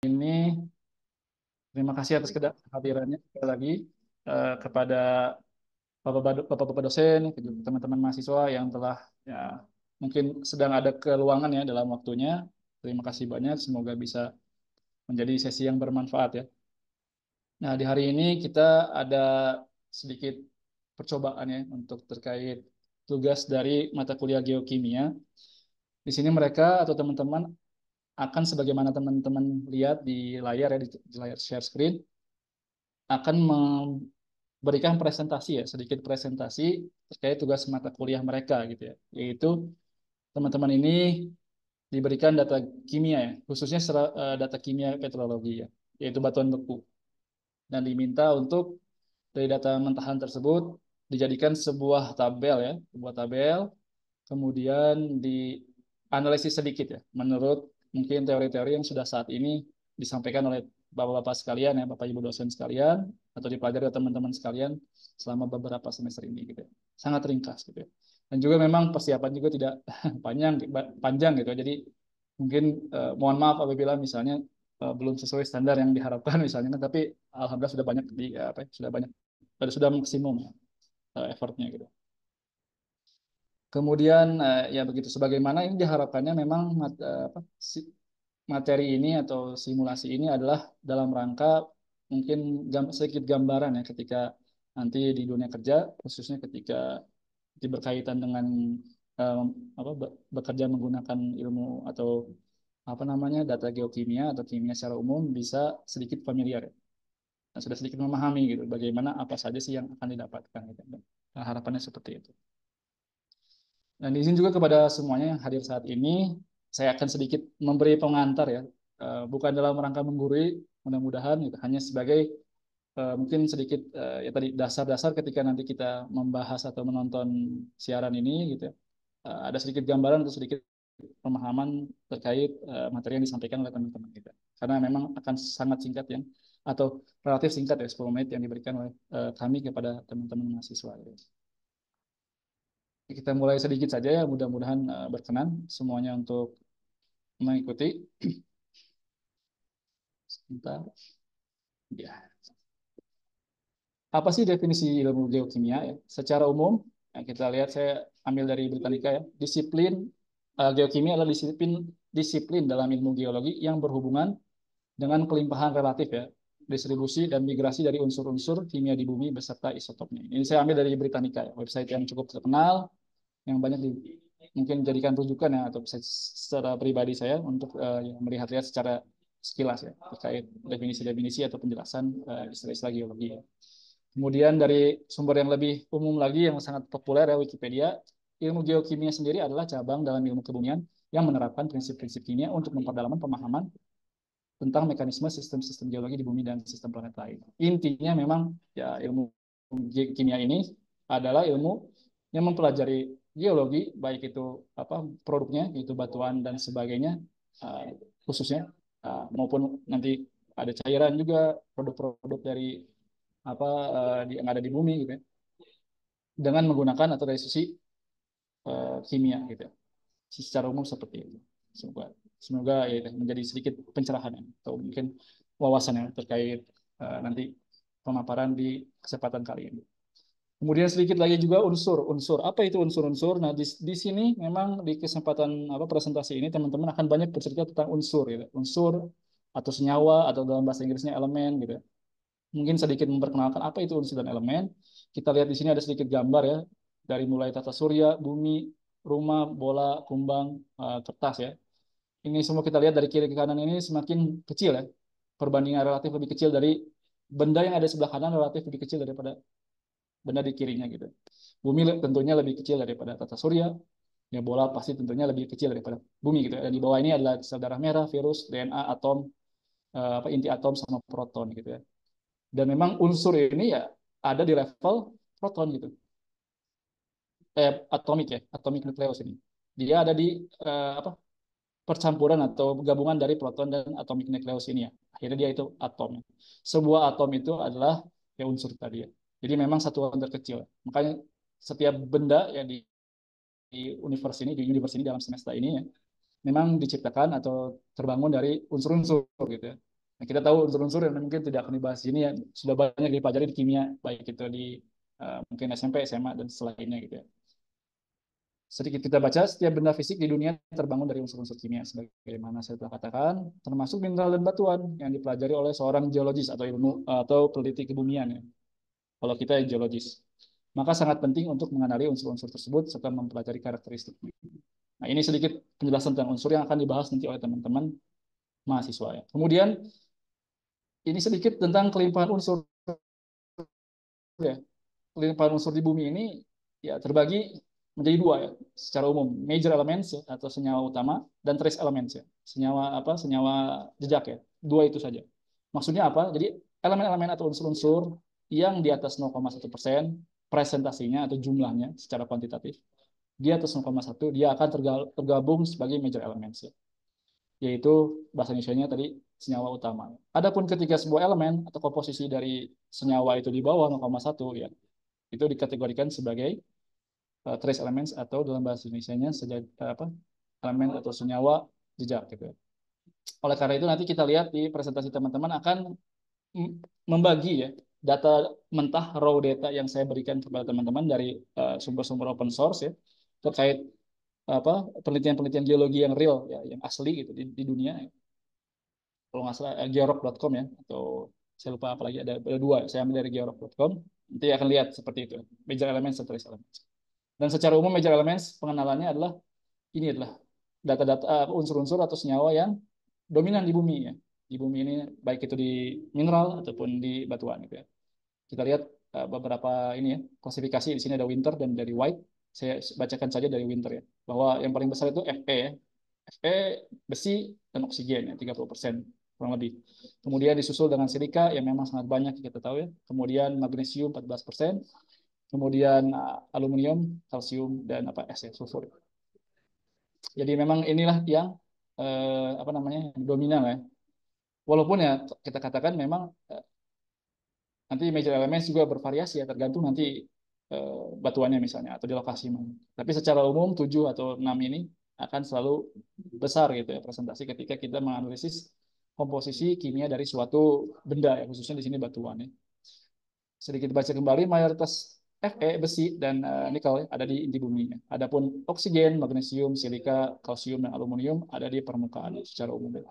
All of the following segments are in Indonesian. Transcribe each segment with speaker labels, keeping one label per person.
Speaker 1: Ini terima kasih atas kehadirannya sekali lagi kepada bapak-bapak dosen, teman-teman mahasiswa yang telah ya mungkin sedang ada keluangan ya dalam waktunya. Terima kasih banyak. Semoga bisa menjadi sesi yang bermanfaat ya. Nah, di hari ini kita ada sedikit percobaan ya untuk terkait tugas dari mata kuliah geokimia. Di sini mereka atau teman-teman akan sebagaimana teman-teman lihat di layar ya di layar share screen akan memberikan presentasi ya, sedikit presentasi terkait tugas mata kuliah mereka gitu ya. Yaitu teman-teman ini diberikan data kimia ya, khususnya data kimia petrologi ya, yaitu batuan beku. Dan diminta untuk dari data mentahan tersebut dijadikan sebuah tabel ya, sebuah tabel, kemudian dianalisis sedikit ya, menurut mungkin teori-teori yang sudah saat ini disampaikan oleh bapak-bapak sekalian ya, bapak ibu dosen sekalian, atau dipelajari oleh teman-teman sekalian selama beberapa semester ini gitu ya. Sangat ringkas gitu ya. Dan juga memang persiapan juga tidak panjang panjang gitu ya. Jadi mungkin mohon maaf apabila misalnya belum sesuai standar yang diharapkan misalnya, tapi alhamdulillah sudah banyak apa ya, sudah banyak sudah maksimum effortnya gitu. Kemudian ya begitu sebagaimana ini diharapkannya memang materi ini atau simulasi ini adalah dalam rangka mungkin sedikit gambaran ya ketika nanti di dunia kerja khususnya ketika berkaitan dengan um, bekerja menggunakan ilmu atau apa namanya data geokimia atau kimia secara umum bisa sedikit familiar ya. Nah, sudah sedikit memahami gitu bagaimana apa saja sih yang akan didapatkan gitu. Nah, harapannya seperti itu. Dan izin juga kepada semuanya yang hadir saat ini, saya akan sedikit memberi pengantar ya, bukan dalam rangka menggurui, mudah-mudahan gitu, hanya sebagai mungkin sedikit ya tadi dasar-dasar ketika nanti kita membahas atau menonton siaran ini gitu ya. Ada sedikit gambaran atau sedikit pemahaman terkait materi yang disampaikan oleh teman-teman kita. Karena memang akan sangat singkat ya, atau relatif singkat ya 10 menit yang diberikan oleh kami kepada teman-teman mahasiswa. Ya. Kita mulai sedikit saja ya, mudah-mudahan berkenan semuanya untuk mengikuti. Sebentar. Ya. Apa sih definisi ilmu geokimia ya? Secara umum, yang kita lihat saya ambil dari Britannica ya. Disiplin geokimia adalah disiplin dalam ilmu geologi yang berhubungan dengan kelimpahan relatif ya, distribusi dan migrasi dari unsur-unsur kimia di bumi beserta isotopnya. Ini saya ambil dari Britannica ya, website yang cukup terkenal yang banyak mungkin jadikan rujukan ya atau secara pribadi saya untuk melihat-lihat secara sekilas ya terkait definisi-definisi atau penjelasan istilah-istilah geologi ya. Kemudian dari sumber yang lebih umum lagi yang sangat populer ya Wikipedia, ilmu geokimia sendiri adalah cabang dalam ilmu kebumian yang menerapkan prinsip-prinsip kimia untuk memperdalam pemahaman tentang mekanisme sistem-sistem geologi di bumi dan sistem planet lain. Intinya memang ya ilmu kimia ini adalah ilmu yang mempelajari geologi baik itu apa produknya yaitu batuan dan sebagainya uh, khususnya maupun nanti ada cairan juga produk-produk dari apa yang ada di bumi gitu ya dengan menggunakan atau dari sisi kimia gitu ya. Secara umum seperti itu. Semoga semoga ya menjadi sedikit pencerahan ya, atau mungkin wawasan yang terkait nanti pemaparan di kesempatan kali ini. Kemudian sedikit lagi juga unsur-unsur. Apa itu unsur-unsur? Nah, di sini memang di kesempatan apa presentasi ini teman-teman akan banyak bercerita tentang unsur gitu. Unsur atau senyawa atau dalam bahasa Inggrisnya elemen gitu. Mungkin sedikit memperkenalkan apa itu unsur dan elemen. Kita lihat di sini ada sedikit gambar ya dari mulai tata surya, bumi, rumah, bola, kumbang, kertas ya. Ini semua kita lihat dari kiri ke kanan ini semakin kecil ya. Perbandingan relatif lebih kecil dari benda yang ada di sebelah kanan relatif lebih kecil daripada benda di kirinya gitu. Bumi tentunya lebih kecil daripada tata surya. Ya bola pasti tentunya lebih kecil daripada bumi gitu. Dan di bawah ini adalah sel darah merah, virus, DNA, atom, inti atom sama proton gitu ya. Dan memang unsur ini ya ada di level proton gitu. Atomik ya, atomic nucleus ini. Dia ada di apa percampuran atau gabungan dari proton dan atomic nucleus ini ya. Akhirnya dia itu atom. Sebuah atom itu adalah ya unsur tadi ya. Jadi memang satuan terkecil. Makanya setiap benda yang di universe ini dalam semesta ini ya, memang diciptakan atau terbangun dari unsur-unsur gitu ya. Nah, kita tahu unsur-unsur yang mungkin tidak akan dibahas ini yang sudah banyak dipelajari di kimia, baik itu di mungkin SMP, SMA, dan selainnya gitu ya. Sedikit kita baca, setiap benda fisik di dunia terbangun dari unsur-unsur kimia, sebagaimana saya telah katakan, termasuk mineral dan batuan yang dipelajari oleh seorang geologis atau ilmu atau peneliti kebumian ya. Kalau kita geologis, maka sangat penting untuk mengenali unsur-unsur tersebut serta mempelajari karakteristik. Nah, ini sedikit penjelasan tentang unsur yang akan dibahas nanti oleh teman-teman mahasiswa ya. Kemudian ini sedikit tentang kelimpahan unsur ya. Kelimpahan unsur di bumi ini ya terbagi menjadi dua ya secara umum, major elements ya, atau senyawa utama, dan trace elements ya, senyawa apa, senyawa jejak ya, dua itu saja. Maksudnya apa? Jadi elemen-elemen atau unsur-unsur yang di atas 0,1% presentasinya atau jumlahnya secara kuantitatif di atas 0,1 dia akan tergabung sebagai major elements ya, yaitu bahasa Indonesia-nya tadi senyawa utama. Adapun ketika sebuah elemen atau komposisi dari senyawa itu di bawah 0,1 ya, itu dikategorikan sebagai trace elements atau dalam bahasa Indonesia-nya apa, elemen atau senyawa jejak gitu ya. Oleh karena itu nanti kita lihat di presentasi teman-teman akan membagi ya data mentah raw data yang saya berikan kepada teman-teman dari sumber-sumber open source ya terkait apa penelitian-penelitian geologi yang real ya yang asli gitu di dunia. Kalau nggak salah georock.com ya, atau saya lupa apa lagi, ada dua, saya ambil dari georock.com, nanti akan lihat seperti itu, major elements dan trace elements. Dan secara umum major elements pengenalannya adalah ini adalah data-data unsur-unsur atau senyawa yang dominan di bumi ya, di bumi ini baik itu di mineral ataupun di batuan gitu ya. Kita lihat beberapa ini ya klasifikasi, di sini ada winter dan dari white. Saya bacakan saja dari winter ya, bahwa yang paling besar itu Fe ya, Fe besi dan oksigen ya 30% kurang lebih. Kemudian disusul dengan silika yang memang sangat banyak kita tahu ya. Kemudian magnesium 14%, kemudian aluminium, kalsium, dan apa es ya, sulfur. Jadi memang inilah yang apa namanya dominan ya. Walaupun ya kita katakan memang nanti major elements juga bervariasi ya tergantung nanti batuannya misalnya atau di lokasi mana. Tapi secara umum 7 atau 6 ini akan selalu besar gitu ya presentasi ketika kita menganalisis komposisi kimia dari suatu benda ya khususnya di sini batuan ya. Sedikit baca kembali mayoritas Fe besi dan nikel ya, ada di inti bumi ya. Adapun oksigen, magnesium, silika, kalsium dan aluminium ada di permukaan secara umum ya.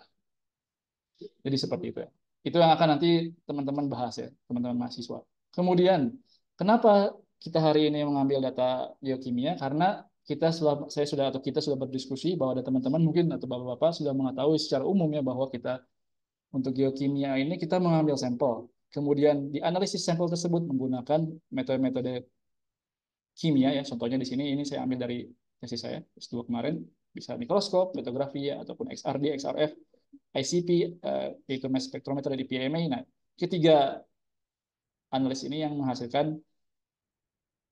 Speaker 1: Jadi seperti itu ya. Itu yang akan nanti teman-teman bahas ya, teman-teman mahasiswa. Kemudian, kenapa kita hari ini mengambil data geokimia? Karena saya sudah atau kita sudah berdiskusi bahwa ada teman-teman mungkin atau bapak-bapak sudah mengetahui secara umum ya bahwa kita untuk geokimia ini kita mengambil sampel. Kemudian dianalisis sampel tersebut menggunakan metode-metode kimia ya. Contohnya di sini ini saya ambil dari tesis saya S2 kemarin, bisa mikroskop, litografi ya, ataupun XRD, XRF, ICP, yaitu mass spectrometer di PMA. Nah, ketiga analis ini yang menghasilkan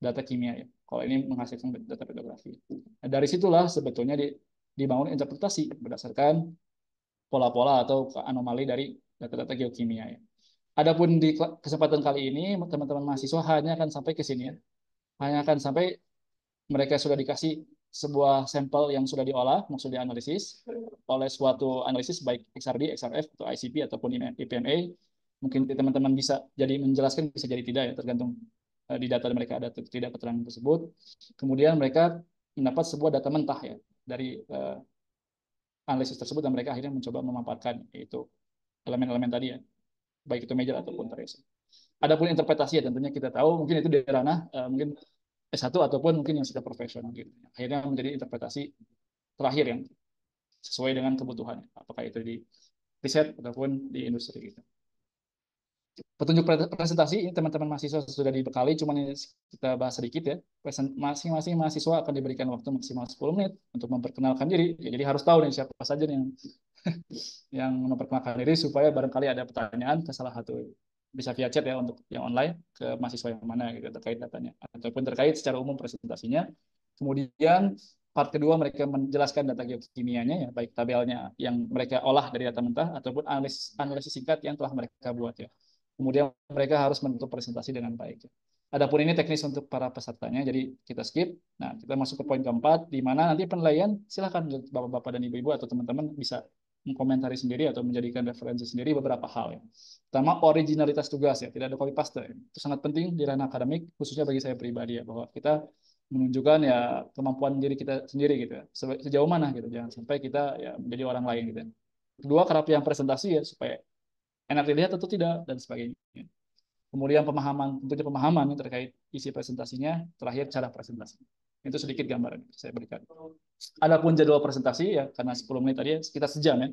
Speaker 1: data kimia ya. Kalau ini menghasilkan data pedografi. Nah, dari situlah sebetulnya dibangun interpretasi berdasarkan pola-pola atau anomali dari data-data geokimia ya. Adapun di kesempatan kali ini teman-teman mahasiswa hanya akan sampai ke sini ya. Hanya akan sampai mereka sudah dikasih sebuah sampel yang sudah diolah, maksud dianalisis oleh suatu analisis baik XRD, XRF, atau ICP, ataupun IPMA. Mungkin teman-teman bisa jadi menjelaskan, bisa jadi tidak ya, tergantung di data mereka ada atau tidak keterangan tersebut. Kemudian mereka mendapat sebuah data mentah ya dari analisis tersebut dan mereka akhirnya mencoba memaparkan yaitu elemen-elemen tadi ya, baik itu major ataupun trace. Adapun interpretasi ya tentunya kita tahu mungkin itu di ranah mungkin S1 ataupun mungkin yang sudah profesional gitu. Akhirnya menjadi interpretasi terakhir yang sesuai dengan kebutuhan. Apakah itu di riset ataupun di industri gitu. Petunjuk presentasi ini teman-teman mahasiswa sudah dibekali, cuman ini kita bahas sedikit ya. Masing-masing mahasiswa akan diberikan waktu maksimal 10 menit untuk memperkenalkan diri. Ya, jadi harus tahu nih siapa saja yang memperkenalkan diri supaya barangkali ada pertanyaan ke salah satu, bisa via chat ya untuk yang online ke mahasiswa yang mana gitu terkait datanya ataupun terkait secara umum presentasinya. Kemudian part kedua mereka menjelaskan data geokimianya ya baik tabelnya yang mereka olah dari data mentah ataupun analisis singkat yang telah mereka buat ya. Kemudian mereka harus menutup presentasi dengan baik. Adapun ini teknis untuk para pesertanya, jadi kita skip. Nah, kita masuk ke poin keempat, di mana nanti penilaian silakan bapak-bapak dan ibu-ibu atau teman-teman bisa mengkomentari sendiri atau menjadikan referensi sendiri beberapa hal ya. Pertama, originalitas tugas ya, tidak ada copy paste. Ya. Itu sangat penting di ranah akademik, khususnya bagi saya pribadi ya, bahwa kita menunjukkan ya kemampuan diri kita sendiri gitu ya. Sejauh mana gitu, jangan sampai kita ya menjadi orang lain gitu ya. Kedua, kerapian presentasi ya supaya enak dilihat atau tidak dan sebagainya. Kemudian pemahaman, tentunya pemahaman terkait isi presentasinya, terakhir cara presentasi. Itu sedikit gambaran yang saya berikan. Adapun jadwal presentasi ya karena 10 menit tadi ya, sekitar sejam ya.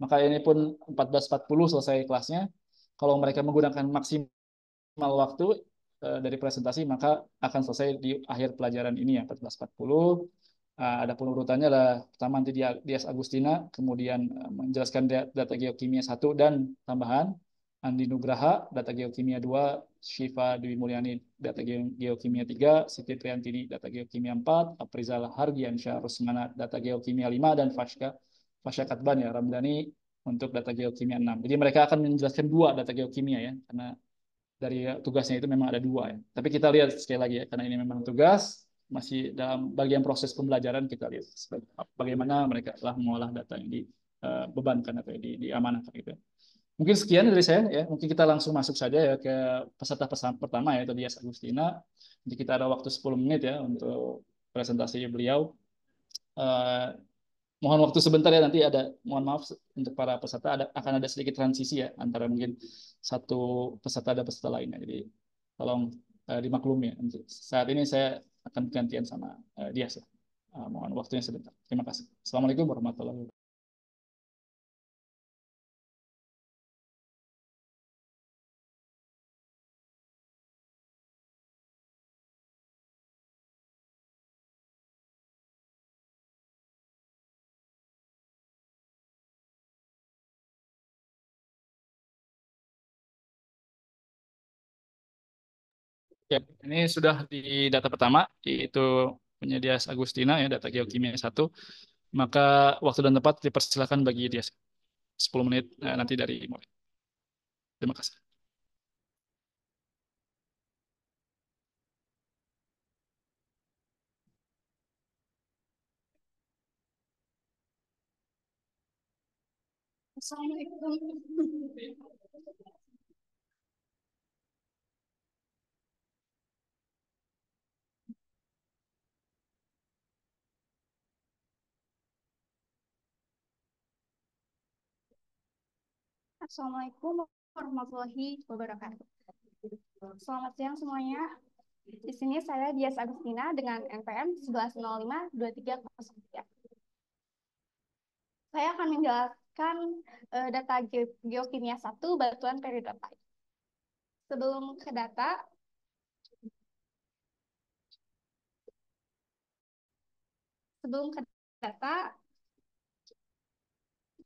Speaker 1: Maka ini pun 14.40 selesai kelasnya. Kalau mereka menggunakan maksimal waktu dari presentasi maka akan selesai di akhir pelajaran ini ya 14.40. Adapun urutannya adalah pertama nanti Dias Agustina, kemudian menjelaskan data geokimia 1 dan tambahan, Andi Nugraha, data geokimia 2, Syifa Dwi Mulyani, data geokimia 3, Siti Triantini, data geokimia 4, Aprizal Hargiansyah Rusmana, data geokimia 5, dan Fasya Katban ya, Ramdhani untuk data geokimia 6. Jadi mereka akan menjelaskan dua data geokimia ya, karena dari tugasnya itu memang ada dua ya. Tapi kita lihat sekali lagi ya, karena ini memang tugas, masih dalam bagian proses pembelajaran kita lihat bagaimana mereka telah mengolah data yang dibebankan atau diamanahkan gitu. Mungkin sekian dari saya ya. Mungkin kita langsung masuk saja ya ke peserta pertama ya, itu Dias Agustina. Jadi kita ada waktu 10 menit ya untuk presentasi beliau. Uh, Mohon waktu sebentar ya, nanti ada mohon maaf untuk para peserta akan ada sedikit transisi ya antara mungkin satu peserta dan peserta lainnya. Jadi tolong dimaklumi ya. Untuk saat ini saya akan gantian sama Dias ya. Mohon waktunya sebentar. Terima kasih. Assalamualaikum warahmatullahi wabarakatuh. Ya, ini sudah di data pertama, yaitu punya Dias Agustina ya, data geokimia 1. Maka waktu dan tempat dipersilakan bagi Dias. 10 menit nanti dari mulai. Terima kasih.
Speaker 2: Assalamualaikum. Assalamualaikum warahmatullahi wabarakatuh. Selamat siang semuanya. Di sini saya Dias Agustina dengan NPM 11052303. Saya akan menjelaskan data geokimia 1 batuan peridotite. Sebelum ke data, sebelum ke data,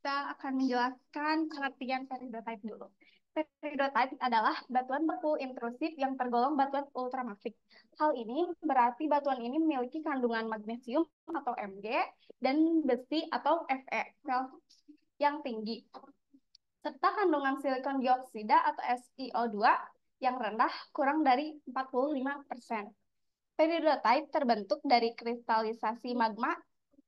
Speaker 2: kita akan menjelaskan pengertian peridotite dulu. Peridotite adalah batuan beku intrusif yang tergolong batuan ultramafic. Hal ini berarti batuan ini memiliki kandungan magnesium atau Mg dan besi atau Fe yang tinggi, serta kandungan silikon dioksida atau SiO2 yang rendah kurang dari 45%. Peridotite terbentuk dari kristalisasi magma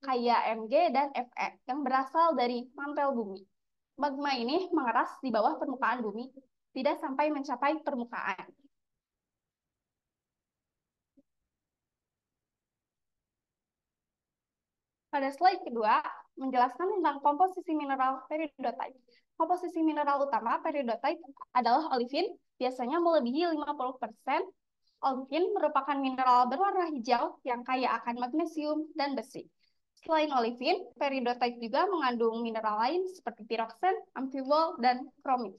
Speaker 2: kaya Mg dan Fe yang berasal dari mantel bumi. Magma ini mengeras di bawah permukaan bumi, tidak sampai mencapai permukaan. Pada slide kedua, menjelaskan tentang komposisi mineral peridotite. Komposisi mineral utama peridotite adalah olivin, biasanya melebihi 50%. Olivin merupakan mineral berwarna hijau yang kaya akan magnesium dan besi. Selain olivin, peridotite juga mengandung mineral lain seperti piroksen, amfibol, dan kromit.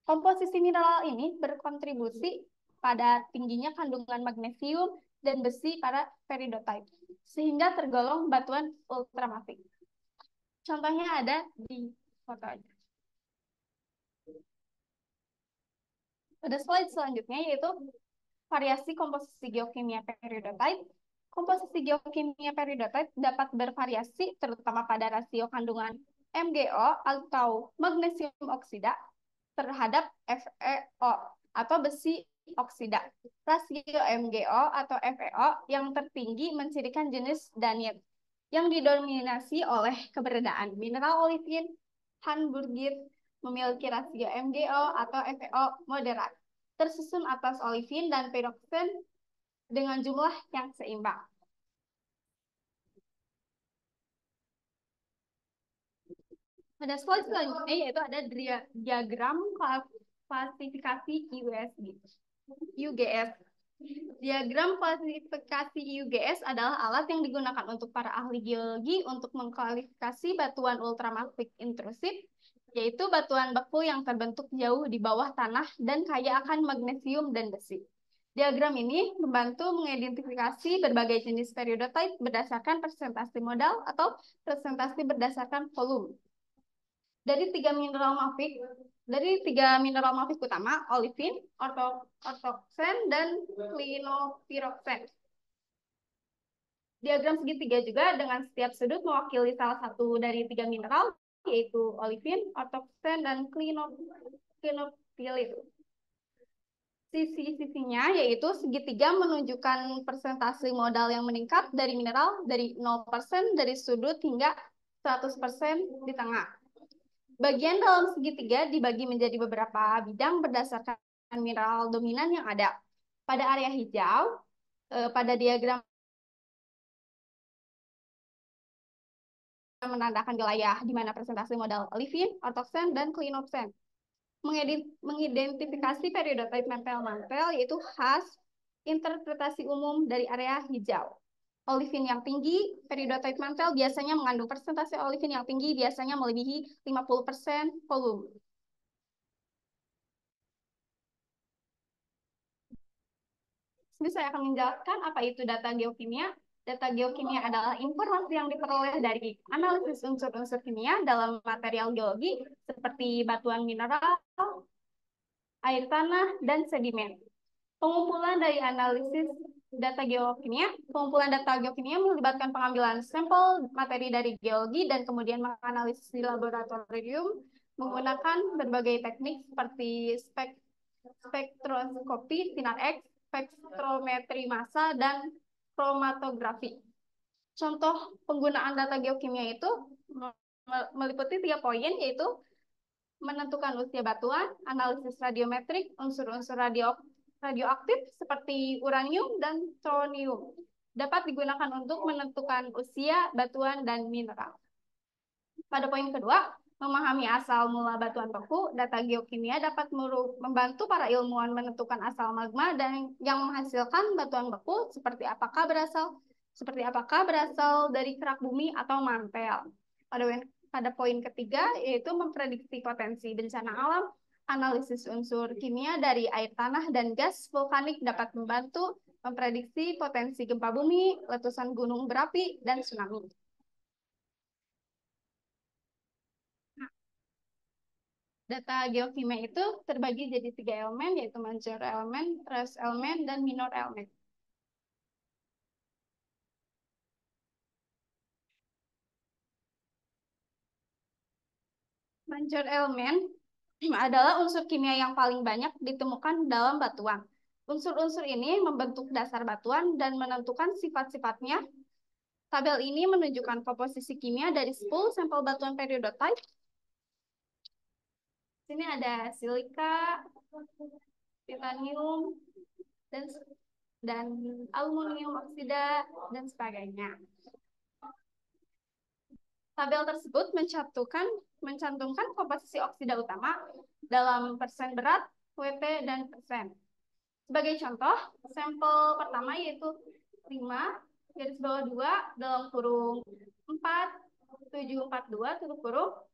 Speaker 2: Komposisi mineral ini berkontribusi pada tingginya kandungan magnesium dan besi pada peridotite, sehingga tergolong batuan ultramafic. Contohnya ada di foto aja. Pada slide selanjutnya yaitu variasi komposisi geokimia peridotite. Komposisi geokimia peridotite dapat bervariasi terutama pada rasio kandungan MgO atau magnesium oksida terhadap FeO atau besi oksida. Rasio MgO atau FeO yang tertinggi mencirikan jenis danit yang didominasi oleh keberadaan mineral olivin Hamburgit memiliki rasio MgO atau FeO moderat, tersusun atas olefin dan piroksen dengan jumlah yang seimbang. Pada slide selanjutnya yaitu ada diagram klasifikasi UGS. Diagram klasifikasi UGS adalah alat yang digunakan untuk para ahli geologi untuk mengklasifikasi batuan ultramafic intrusif, yaitu batuan beku yang terbentuk jauh di bawah tanah dan kaya akan magnesium dan besi. Diagram ini membantu mengidentifikasi berbagai jenis periodotite berdasarkan persentase modal atau persentase berdasarkan volume. Dari tiga mineral mafik utama, olefin, ortoksen, dan klinopiroksen. Diagram segitiga juga dengan setiap sudut mewakili salah satu dari tiga mineral, yaitu olefin, ortoksen, dan klinopilit. Sisi-sisinya yaitu segitiga menunjukkan persentase modal yang meningkat dari mineral dari 0% dari sudut hingga 100% di tengah. Bagian dalam segitiga dibagi menjadi beberapa bidang berdasarkan mineral dominan yang ada. Pada area hijau, pada diagram menandakan wilayah di mana presentasi modal olefin, ortoksen, dan klinopsen. Mengidentifikasi periodotite mantel-mantel yaitu khas interpretasi umum dari area hijau. Olefin yang tinggi, periodotite mantel biasanya mengandung persentase olefin yang tinggi, biasanya melebihi 50% volume. Ini saya akan menjelaskan apa itu data geokimia. Data geokimia adalah informasi yang diperoleh dari analisis unsur-unsur kimia dalam material geologi seperti batuan mineral, air tanah, dan sedimen. Pengumpulan dari analisis pengumpulan data geokimia melibatkan pengambilan sampel materi dari geologi dan kemudian menganalisis di laboratorium menggunakan berbagai teknik seperti spektroskopi, sinar X, spektrometri massa, dan kromatografi. Contoh penggunaan data geokimia itu meliputi 3 poin, yaitu menentukan usia batuan, analisis radiometrik, unsur-unsur radioaktif seperti uranium dan tronium dapat digunakan untuk menentukan usia batuan dan mineral. Pada poin kedua, memahami asal mula batuan beku, data geokimia dapat membantu para ilmuwan menentukan asal magma dan yang menghasilkan batuan beku seperti apakah berasal dari kerak bumi atau mantel. Pada poin ketiga yaitu memprediksi potensi bencana alam. Analisis unsur kimia dari air tanah dan gas vulkanik dapat membantu memprediksi potensi gempa bumi, letusan gunung berapi, dan tsunami. Data geokimia itu terbagi jadi 3 elemen, yaitu major elemen, trace elemen, dan minor elemen. Major elemen adalah unsur kimia yang paling banyak ditemukan dalam batuan. Unsur-unsur ini membentuk dasar batuan dan menentukan sifat-sifatnya. Tabel ini menunjukkan komposisi kimia dari 10 sampel batuan periodotite. Sini ada silika, titanium, dan aluminium oksida, dan sebagainya. Tabel tersebut mencantumkan komposisi oksida utama dalam persen berat, WT, dan persen. Sebagai contoh, sampel pertama yaitu 5 garis bawah 2 dalam kurung 4742 tutup kurung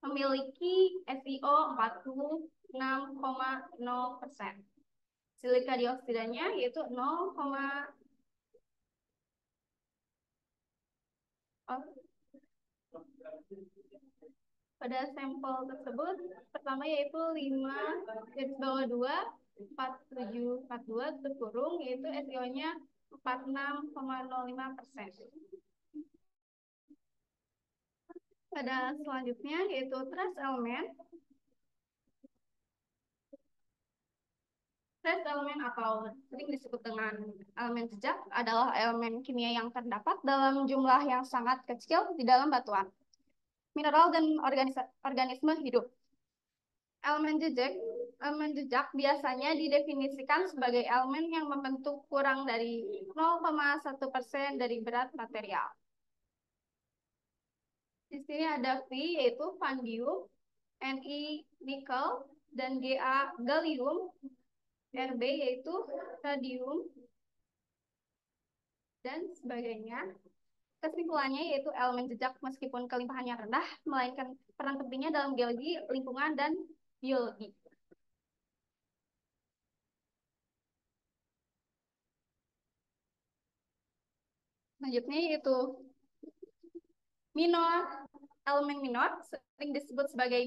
Speaker 2: memiliki SiO 46,0%. Silika dioksidanya yaitu 0, pada sampel tersebut pertama yaitu 5 garis bawah 2 4742 tutup kurung yaitu SiO-nya 46,05%. Pada selanjutnya yaitu trace elemen. Trace elemen atau sering disebut dengan elemen jejak adalah elemen kimia yang terdapat dalam jumlah yang sangat kecil di dalam batuan. mineral dan organisme hidup. Elemen jejak biasanya didefinisikan sebagai elemen yang membentuk kurang dari 0,1% dari berat material. Di sini ada V yaitu vanadium, Ni nikel, dan Ga gallium, Rb yaitu radium, dan sebagainya. Kesimpulannya yaitu elemen jejak meskipun kelimpahannya rendah, melainkan peran pentingnya dalam geologi, lingkungan, dan biologi. Selanjutnya yaitu minor, elemen minor sering disebut sebagai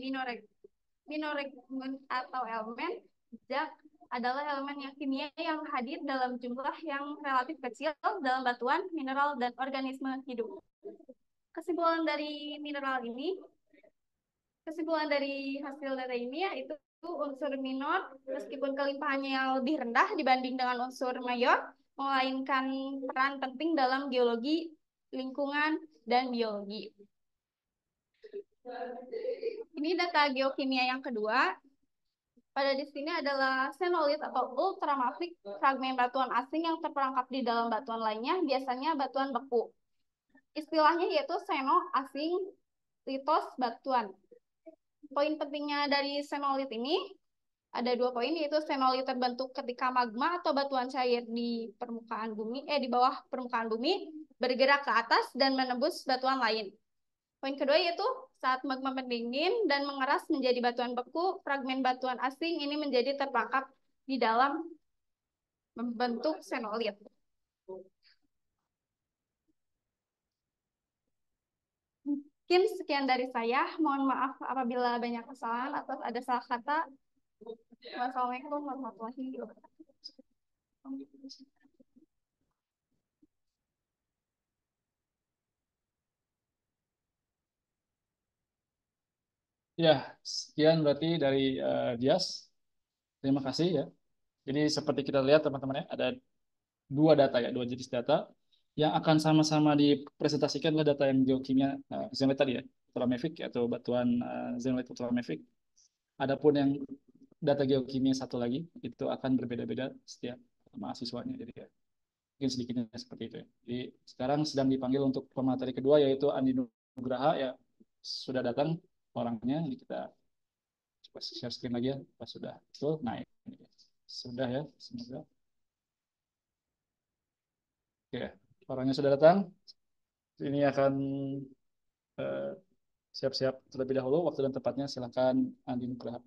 Speaker 2: minoregment atau elemen jejak adalah elemen yang kimia yang hadir dalam jumlah yang relatif kecil dalam batuan, mineral, dan organisme hidup. Kesimpulan dari hasil data ini yaitu unsur minor meskipun kelimpahannya yang lebih rendah dibanding dengan unsur mayor, melainkan peran penting dalam geologi, lingkungan, dan biologi. Ini data geokimia yang kedua. Pada di sini adalah xenolit atau ultramafic, fragmen batuan asing yang terperangkap di dalam batuan lainnya, biasanya batuan beku. Istilahnya yaitu xeno asing, litos batuan. Poin pentingnya dari xenolit ini ada 2 poin, yaitu xenolit terbentuk ketika magma atau batuan cair di permukaan bumi, di bawah permukaan bumi bergerak ke atas dan menembus batuan lain. Poin kedua yaitu saat magma mendingin dan mengeras menjadi batuan beku, fragmen batuan asing ini menjadi terperangkap di dalam membentuk xenolit. Mungkin sekian dari saya. Mohon maaf apabila banyak kesalahan atau ada salah kata. Wassalamualaikum warahmatullahi wabarakatuh.
Speaker 1: Ya, sekian berarti dari Dias. Terima kasih ya. Jadi seperti kita lihat teman-teman ya, ada 2 jenis data yang akan sama-sama dipresentasikan adalah data yang geokimia zeolite tadi ya, ultramafic atau batuan zeolite ultramafic. Adapun yang data geokimia satu lagi itu akan berbeda-beda setiap mahasiswanya. Jadi ya, mungkin sedikitnya seperti itu ya. Jadi sekarang sedang dipanggil untuk pemateri kedua yaitu Andi Nugraha ya, sudah datang orangnya. Jadi kita coba share screen lagi ya. Pas sudah betul, naik. Sudah ya, semoga. Oke, orangnya sudah datang. Ini akan eh, siap-siap terlebih dahulu. Waktu dan tempatnya silakan Andi Nugraha.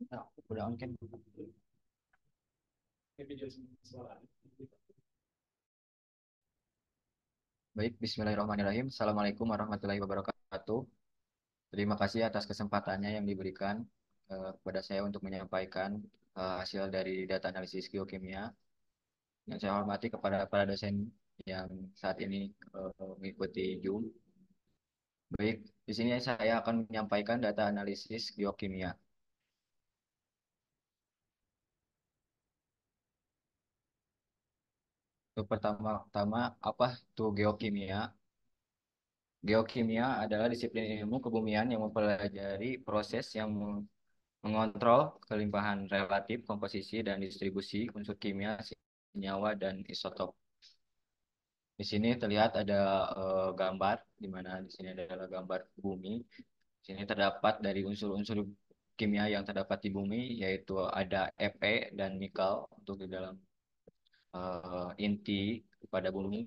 Speaker 3: Nah, udah on cam. Baik, Bismillahirrahmanirrahim. Assalamualaikum warahmatullahi wabarakatuh. Terima kasih atas kesempatannya yang diberikan kepada saya untuk menyampaikan hasil dari data analisis geokimia. Yang saya hormati kepada para dosen yang saat ini mengikuti Zoom. Baik, di sini saya akan menyampaikan data analisis geokimia. Untuk pertama-tama, apa itu geokimia? Geokimia adalah disiplin ilmu kebumian yang mempelajari proses yang mengontrol kelimpahan relatif, komposisi, dan distribusi unsur kimia, senyawa, dan isotop. Di sini terlihat ada gambar, di mana di sini adalah gambar bumi. Di sini terdapat dari unsur-unsur kimia yang terdapat di bumi, yaitu ada Fe dan nikel untuk di dalam inti pada bumi.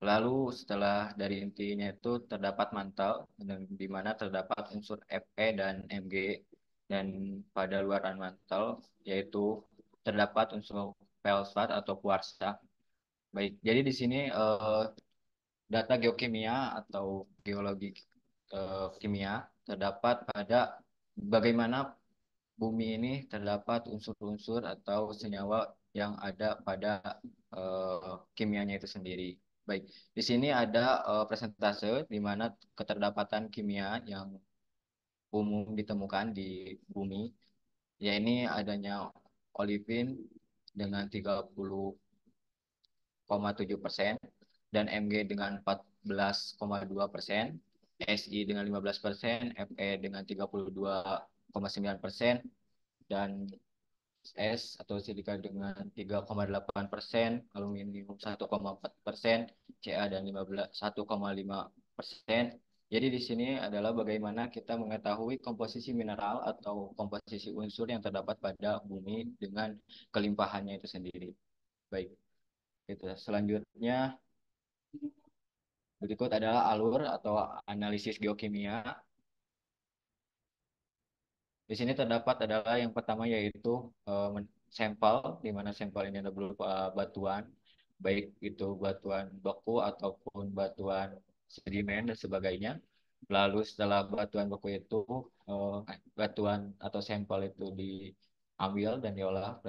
Speaker 3: Lalu setelah dari intinya itu terdapat mantel, di mana terdapat unsur Fe dan Mg, dan pada luaran mantel yaitu terdapat unsur felspat atau kuarsa. Baik, jadi di sini data geokimia atau geologi kimia terdapat pada bagaimana bumi ini terdapat unsur-unsur atau senyawa yang ada pada kimianya itu sendiri. Baik, di sini ada persentase di mana keterdapatan kimia yang umum ditemukan di bumi, ya ini adanya olivin dengan 30,7% dan Mg dengan 14,2%, Si dengan 15%, Fe dengan 32,9%, dan S atau silika dengan 3,8%, aluminium 1,4%, Ca dan 1,5%. Jadi di sini adalah bagaimana kita mengetahui komposisi mineral atau komposisi unsur yang terdapat pada bumi dengan kelimpahannya itu sendiri. Baik, itu. Selanjutnya berikut adalah alur atau analisis geokimia. Di sini terdapat adalah yang pertama yaitu sampel, di mana sampel ini ada berupa batuan, baik itu batuan beku ataupun batuan sedimen dan sebagainya. Lalu setelah batuan beku itu, batuan atau sampel itu diambil dan diolah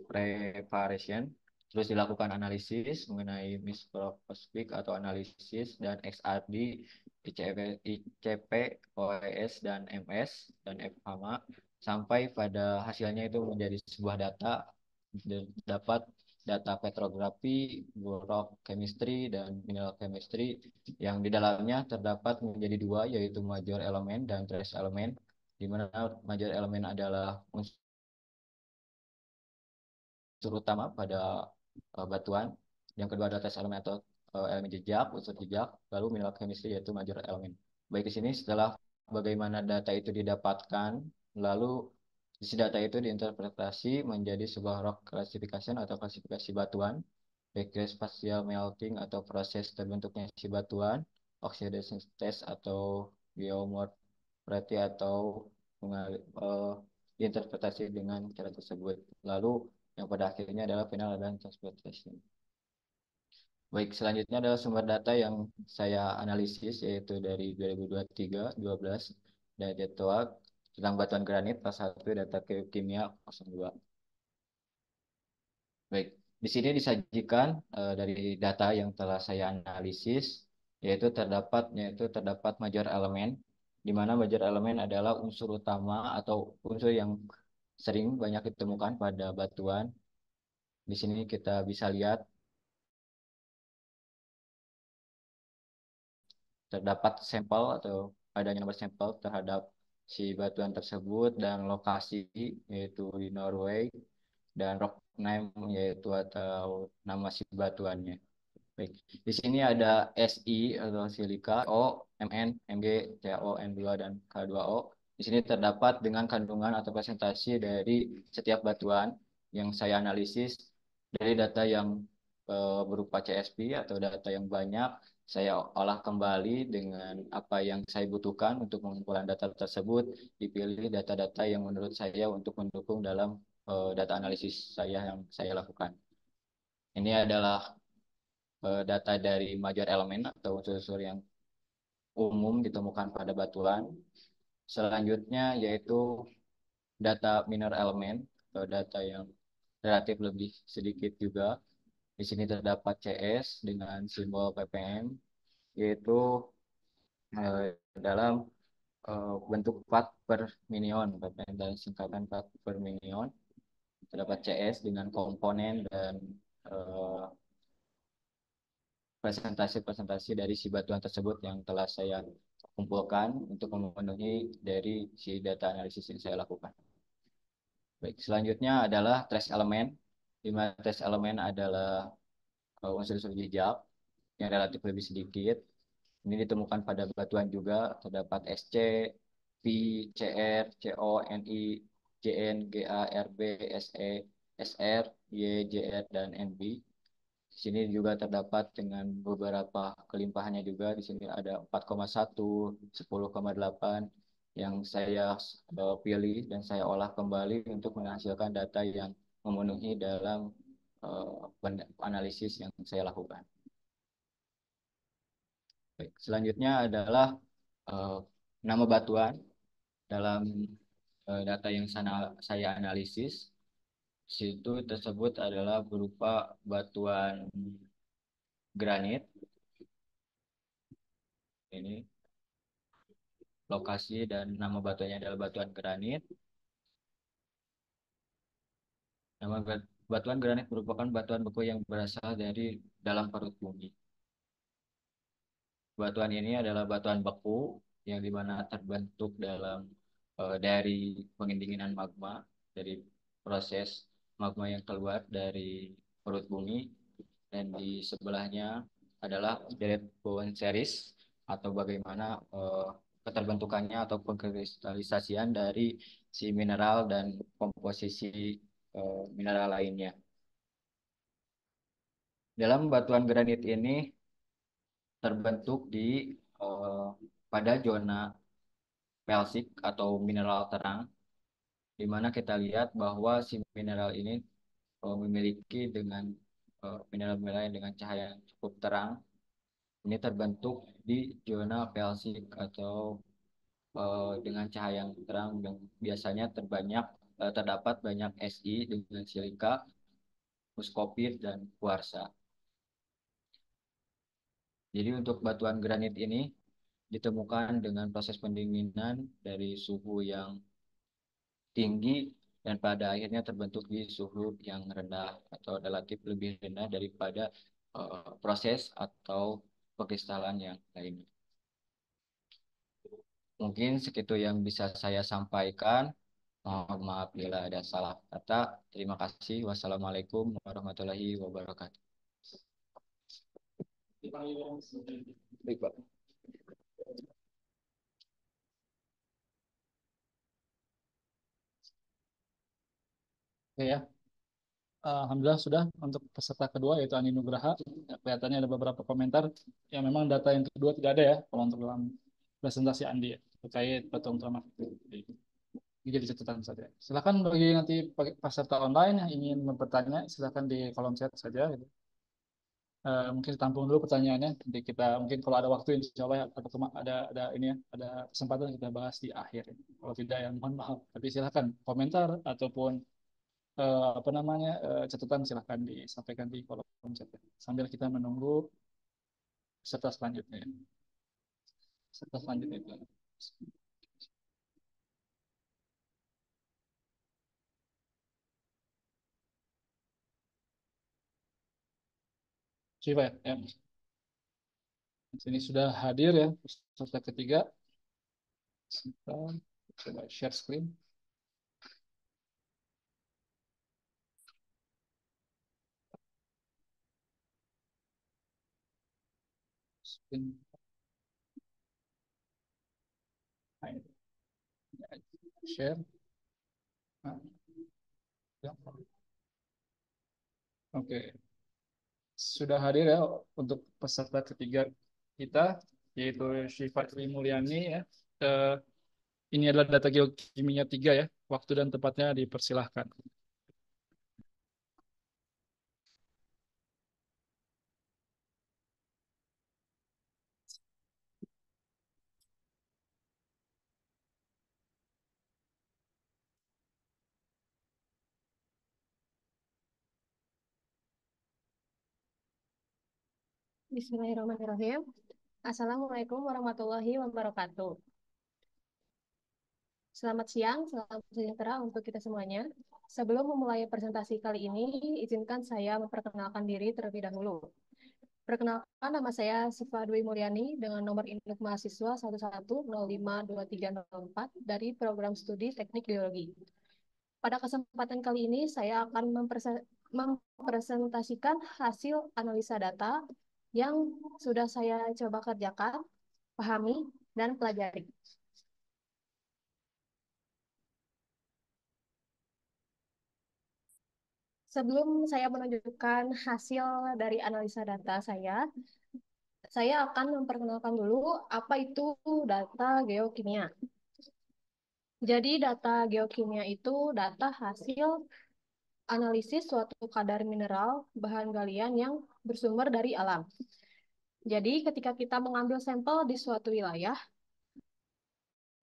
Speaker 3: preparation, terus dilakukan analisis mengenai mikroskopik atau analisis dan XRD, ICP, OES, dan MS, dan FHAMA, sampai pada hasilnya itu menjadi sebuah data, dapat data petrografi, rock chemistry, dan mineral chemistry, yang di dalamnya terdapat menjadi dua, yaitu major element dan trace element, di mana major element adalah unsur utama pada batuan. Yang kedua adalah tes elemen atau elemen jejak, unsur jejak, lalu mineral chemistry yaitu major elemen. Baik, di sini setelah bagaimana data itu didapatkan, lalu isi data itu diinterpretasi menjadi sebuah rock classification atau klasifikasi batuan, baik dari spatial melting atau proses terbentuknya si batuan, oxidation test atau geomorphology atau diinterpretasi dengan cara tersebut. Lalu yang pada akhirnya adalah final dan transportation. Baik, selanjutnya adalah sumber data yang saya analisis, yaitu dari 2023-12 dari Jetwag tentang batuan granit, kelas 1 data kimia 02. Baik, di sini disajikan dari data yang telah saya analisis, yaitu terdapat major elemen, di mana major elemen adalah unsur utama atau unsur yang sering banyak ditemukan pada batuan. Di sini kita bisa lihat terdapat sampel atau adanya nomor sampel terhadap si batuan tersebut dan lokasi, yaitu di Norway, dan rock name yaitu atau nama si batuannya. Baik. Di sini ada Si atau silika, O, Mn, Mg, CaO, N2, dan K2O. Di sini terdapat dengan kandungan atau presentasi dari setiap batuan yang saya analisis dari data yang berupa CSV atau data yang banyak. Saya olah kembali dengan apa yang saya butuhkan untuk pengumpulan data tersebut. Dipilih data-data yang menurut saya untuk mendukung dalam data analisis saya yang saya lakukan. Ini adalah data dari major elemen atau unsur-unsur yang umum ditemukan pada batuan. Selanjutnya yaitu data minor element atau data yang relatif lebih sedikit juga. Di sini terdapat CS dengan simbol ppm, yaitu dalam bentuk part per million, ppm dan singkatan part per million. Terdapat CS dengan komponen dan eh, presentasi-presentasi dari si batuan tersebut yang telah saya kumpulkan untuk memenuhi dari si data analisis yang saya lakukan. Baik, selanjutnya adalah trace element, di mana trace element adalah unsur-unsur jejak yang relatif lebih sedikit. Ini ditemukan pada batuan juga, terdapat SC, P, CR, CO, NI, JN, GA, RB, SE, SR, Y, JR, dan NB. Di sini juga terdapat dengan beberapa kelimpahannya juga. Di sini ada 4,1, 10,8 yang saya pilih dan saya olah kembali untuk menghasilkan data yang memenuhi dalam analisis yang saya lakukan. Baik, selanjutnya adalah uh, nama batuan dalam data yang saya analisis. Situ tersebut adalah berupa batuan granit. Ini lokasi dan nama batuannya adalah batuan granit. Nama batuan granit merupakan batuan beku yang berasal dari dalam perut bumi. Batuan ini adalah batuan beku yang dimana terbentuk dari pendinginan magma, dari proses magma yang keluar dari perut bumi, dan di sebelahnya adalah deret Bowen series atau bagaimana keterbentukannya atau pengkristalisasian dari si mineral dan komposisi mineral lainnya. Dalam batuan granit ini terbentuk eh, pada zona felsik atau mineral terang, di mana kita lihat bahwa si mineral ini memiliki mineral-mineral dengan cahaya yang cukup terang. Ini terbentuk di zona felsik atau dengan cahaya yang terang, dan biasanya terdapat banyak Si dengan silika, muskopit, dan kuarsa. Jadi untuk batuan granit ini ditemukan dengan proses pendinginan dari suhu yang tinggi dan pada akhirnya terbentuk di suhu yang rendah atau relatif lebih rendah daripada proses atau pekristalan yang lainnya. Mungkin segitu yang bisa saya sampaikan. Mohon maaf bila ada salah kata. Terima kasih. Wassalamualaikum warahmatullahi wabarakatuh. Baik, Pak.
Speaker 1: Oke ya. Alhamdulillah sudah untuk peserta kedua yaitu Andi Nugraha. Ya, kelihatannya ada beberapa komentar yang memang data yang kedua tidak ada ya kalau untuk dalam presentasi Andi ya, terkait batu utama. Ini jadi catatan saja. Silakan bagi nanti peserta online yang ingin bertanya, silakan di kolom chat saja. Gitu. Mungkin tampung dulu pertanyaannya. Nanti kita mungkin kalau ada waktu insya Allah ya, ada ini ya, ada kesempatan kita bahas di akhir. Kalau tidak ya mohon maaf. Tapi silakan komentar ataupun apa namanya catatan silahkan disampaikan di kolom chat ya. Sambil kita menunggu peserta selanjutnya. Peserta selanjutnya itu. Siapa ya? Ya. Sini sudah hadir ya peserta ketiga. Sebentar, coba share screen. Screen. Nah, ini. Share. Nah, ya. Oke, sudah hadir ya untuk peserta ketiga kita yaitu Syifa Tri Mulyani ya. Eh, ini adalah data geokimia 3 ya. Waktu dan tempatnya dipersilahkan.
Speaker 4: Bismillahirrahmanirrahim. Assalamualaikum warahmatullahi wabarakatuh. Selamat siang, salam sejahtera untuk kita semuanya. Sebelum memulai presentasi kali ini, izinkan saya memperkenalkan diri terlebih dahulu. Perkenalkan, nama saya Siva Dwi Mulyani dengan nomor induk mahasiswa 11052304 dari program studi Teknik Geologi. Pada kesempatan kali ini, saya akan mempresentasikan hasil analisa data yang sudah saya coba kerjakan, pahami, dan pelajari. Sebelum saya menunjukkan hasil dari analisa data saya akan memperkenalkan dulu apa itu data geokimia. Jadi data geokimia itu data hasil analisis suatu kadar mineral bahan galian yang bersumber dari alam. Jadi ketika kita mengambil sampel di suatu wilayah,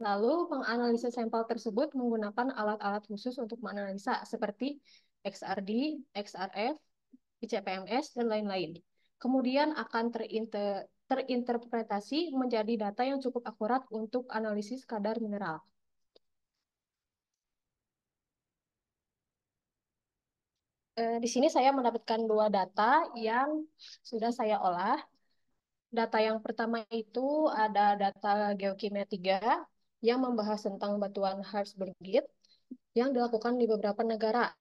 Speaker 4: lalu menganalisa sampel tersebut menggunakan alat-alat khusus untuk menganalisa seperti XRD, XRF, ICPMS, dan lain-lain. kemudian akan terinterpretasi menjadi data yang cukup akurat untuk analisis kadar mineral. Di sini saya mendapatkan dua data yang sudah saya olah. Data yang pertama itu ada data geokimia 3 yang membahas tentang batuan Hartsburgite yang dilakukan di beberapa negara.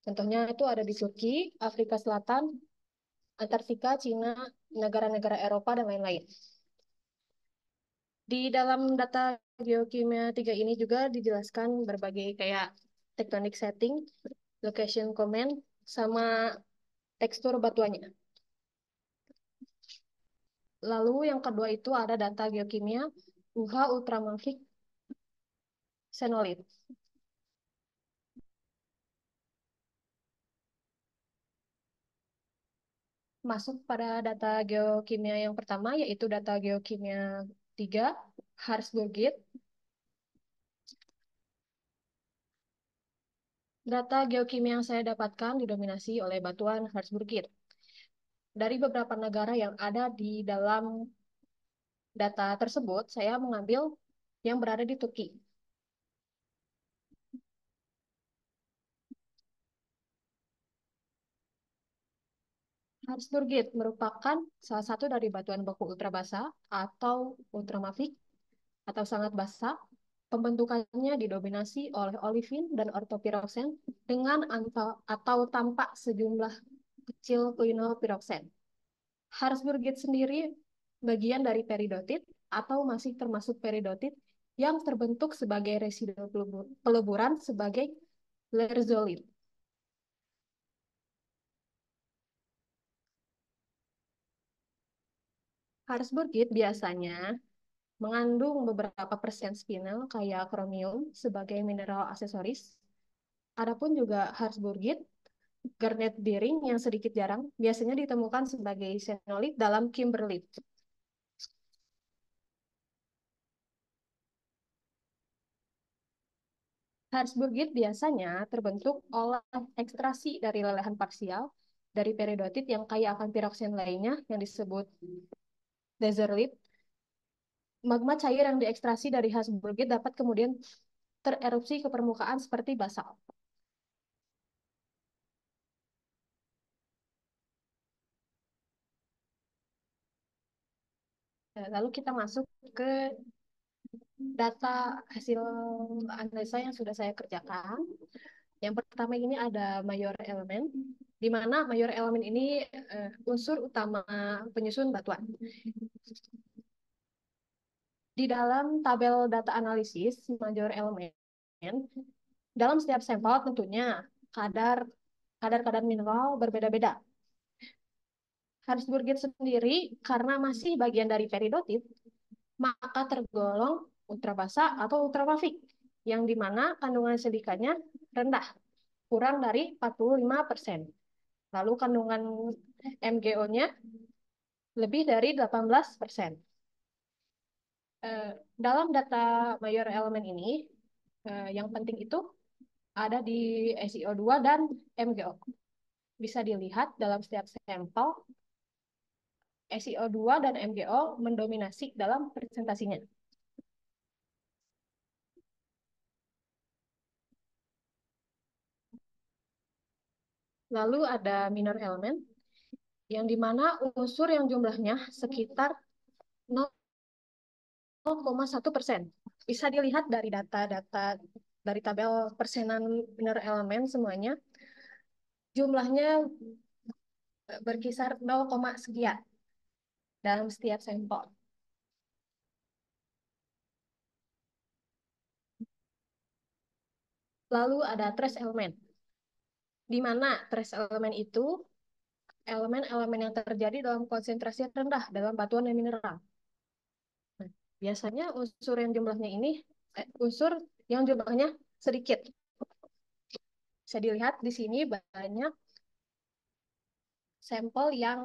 Speaker 4: Contohnya itu ada di Turki, Afrika Selatan, Antartika, Cina, negara-negara Eropa, dan lain-lain. Di dalam data geokimia 3 ini juga dijelaskan berbagai kayak tectonic setting, location comment, sama tekstur batuannya. Lalu yang kedua itu ada data geokimia UH ultramafic xenolith. Masuk pada data geokimia yang pertama yaitu data geokimia 3 Hartsburgite. Data geokimia yang saya dapatkan didominasi oleh batuan Hartsburgite. Dari beberapa negara yang ada di dalam data tersebut, saya mengambil yang berada di Turki. Hartsburgite merupakan salah satu dari batuan beku ultrabasa atau ultramafik atau sangat basah. Pembentukannya didominasi oleh olivin dan ortopiroksen dengan atau tanpa sejumlah kecil kuinopiroksen. Hartsburgite sendiri bagian dari peridotit atau masih termasuk peridotit yang terbentuk sebagai residu peleburan sebagai lerzolit. Hartsburgite biasanya mengandung beberapa persen spinel kayak kromium sebagai mineral aksesoris. Adapun juga Hartsburgite, garnet biring yang sedikit jarang, biasanya ditemukan sebagai xenolit dalam kimberlite. Hartsburgite biasanya terbentuk oleh ekstraksi dari lelehan parsial dari peridotit yang kaya akan piroksen lainnya yang disebut laserite. Magma cair yang diekstraksi dari Hartsburgite dapat kemudian tererupsi ke permukaan seperti basalt. Lalu kita masuk ke data hasil analisa yang sudah saya kerjakan. Yang pertama ini ada mayor elemen, di mana mayor elemen ini unsur utama penyusun batuan. Di dalam tabel data analisis mayor elemen, dalam setiap sampel tentunya kadar mineral berbeda-beda. Hartsburgite sendiri karena masih bagian dari peridotit, maka tergolong ultrabasa atau ultramafik, yang dimana kandungan silikanya rendah, kurang dari 45%. Lalu kandungan MgO-nya lebih dari 18%. Dalam data mayor elemen ini, yang penting itu ada di SiO2 dan MgO. Bisa dilihat dalam setiap sampel, SiO2 dan MgO mendominasi dalam presentasinya. Lalu ada minor elemen, yang dimana unsur yang jumlahnya sekitar 0,1%. Bisa dilihat dari data-data dari tabel persenan minor elemen semuanya, jumlahnya berkisar 0, sekian dalam setiap sampel. Lalu ada trace elemen, di mana trace elemen itu elemen-elemen yang terjadi dalam konsentrasi rendah dalam batuan dan mineral. Nah, biasanya unsur yang jumlahnya sedikit. Bisa dilihat di sini banyak sampel yang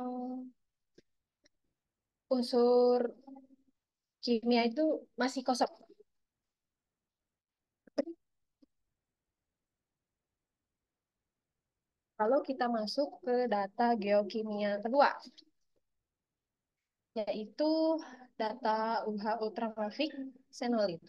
Speaker 4: unsur kimia itu masih kosong. Lalu kita masuk ke data geokimia kedua. yaitu data UH ultrafiltration phenolid.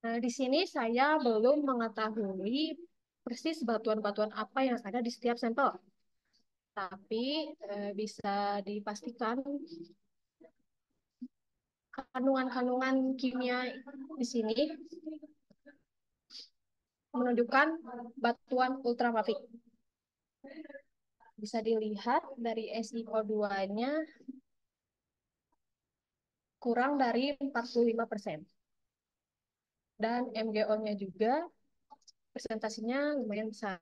Speaker 4: Nah, di sini saya belum mengetahui persis batuan-batuan apa yang ada di setiap sampel. Tapi bisa dipastikan kandungan-kandungan kimia di sini menunjukkan batuan ultramafic. Bisa dilihat dari SiO2-nya kurang dari 45%. Dan MgO-nya juga presentasinya lumayan besar.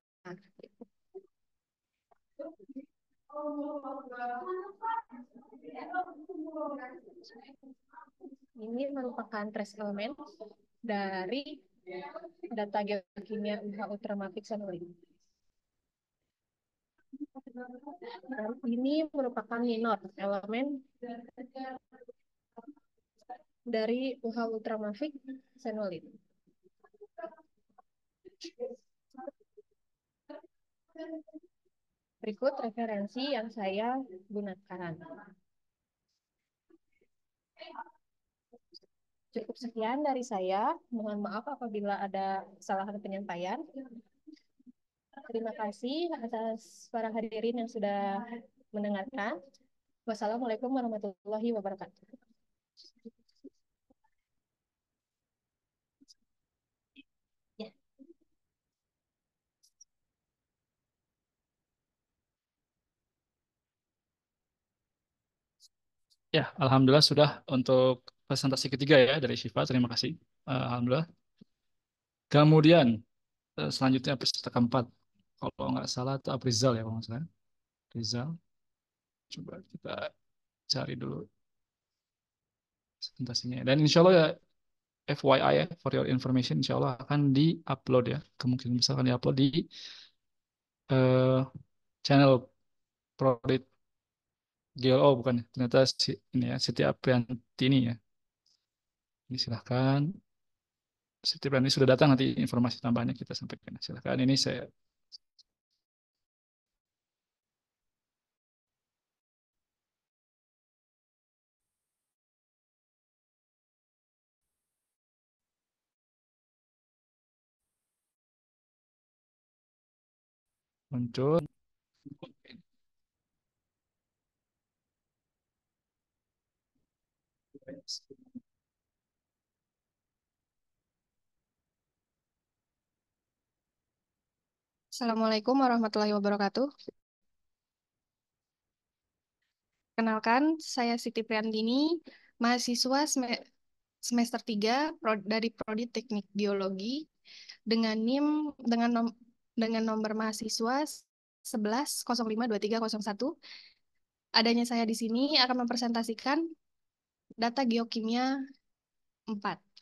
Speaker 4: Ini merupakan trace element dari data geokimia UH ultramafic phenolid. Ini merupakan minor elemen dari UH ultramafic phenolid. Berikut referensi yang saya gunakan. Cukup sekian dari saya. Mohon maaf apabila ada kesalahan penyampaian. Terima kasih atas para hadirin yang sudah mendengarkan. Wassalamualaikum warahmatullahi wabarakatuh. Ya.
Speaker 1: Ya, alhamdulillah sudah untuk presentasi ketiga ya dari Syifa. Terima kasih. Alhamdulillah. Kemudian selanjutnya peserta keempat. Kalau nggak salah itu Aprizal ya kalau nggak salah. Rizal. Coba kita cari dulu presentasinya. Dan insya Allah ya FYI ya, for your information, insya Allah akan di-upload ya. Kemungkinan besar akan di-upload di eh, channel Prodit GLO bukan ya. Ternyata ini ya, Siti Aprianti ini ya. Ini silahkan. Siti Aprianti sudah datang, nanti informasi tambahannya kita sampaikan. Silahkan, ini saya muncul.
Speaker 5: Assalamualaikum warahmatullahi wabarakatuh. Kenalkan, saya Siti Priantini, mahasiswa semester 3 dari Prodi Teknik Biologi dengan NIM dengan nomor mahasiswa 11052301. Adanya saya di sini akan mempresentasikan data geokimia 4.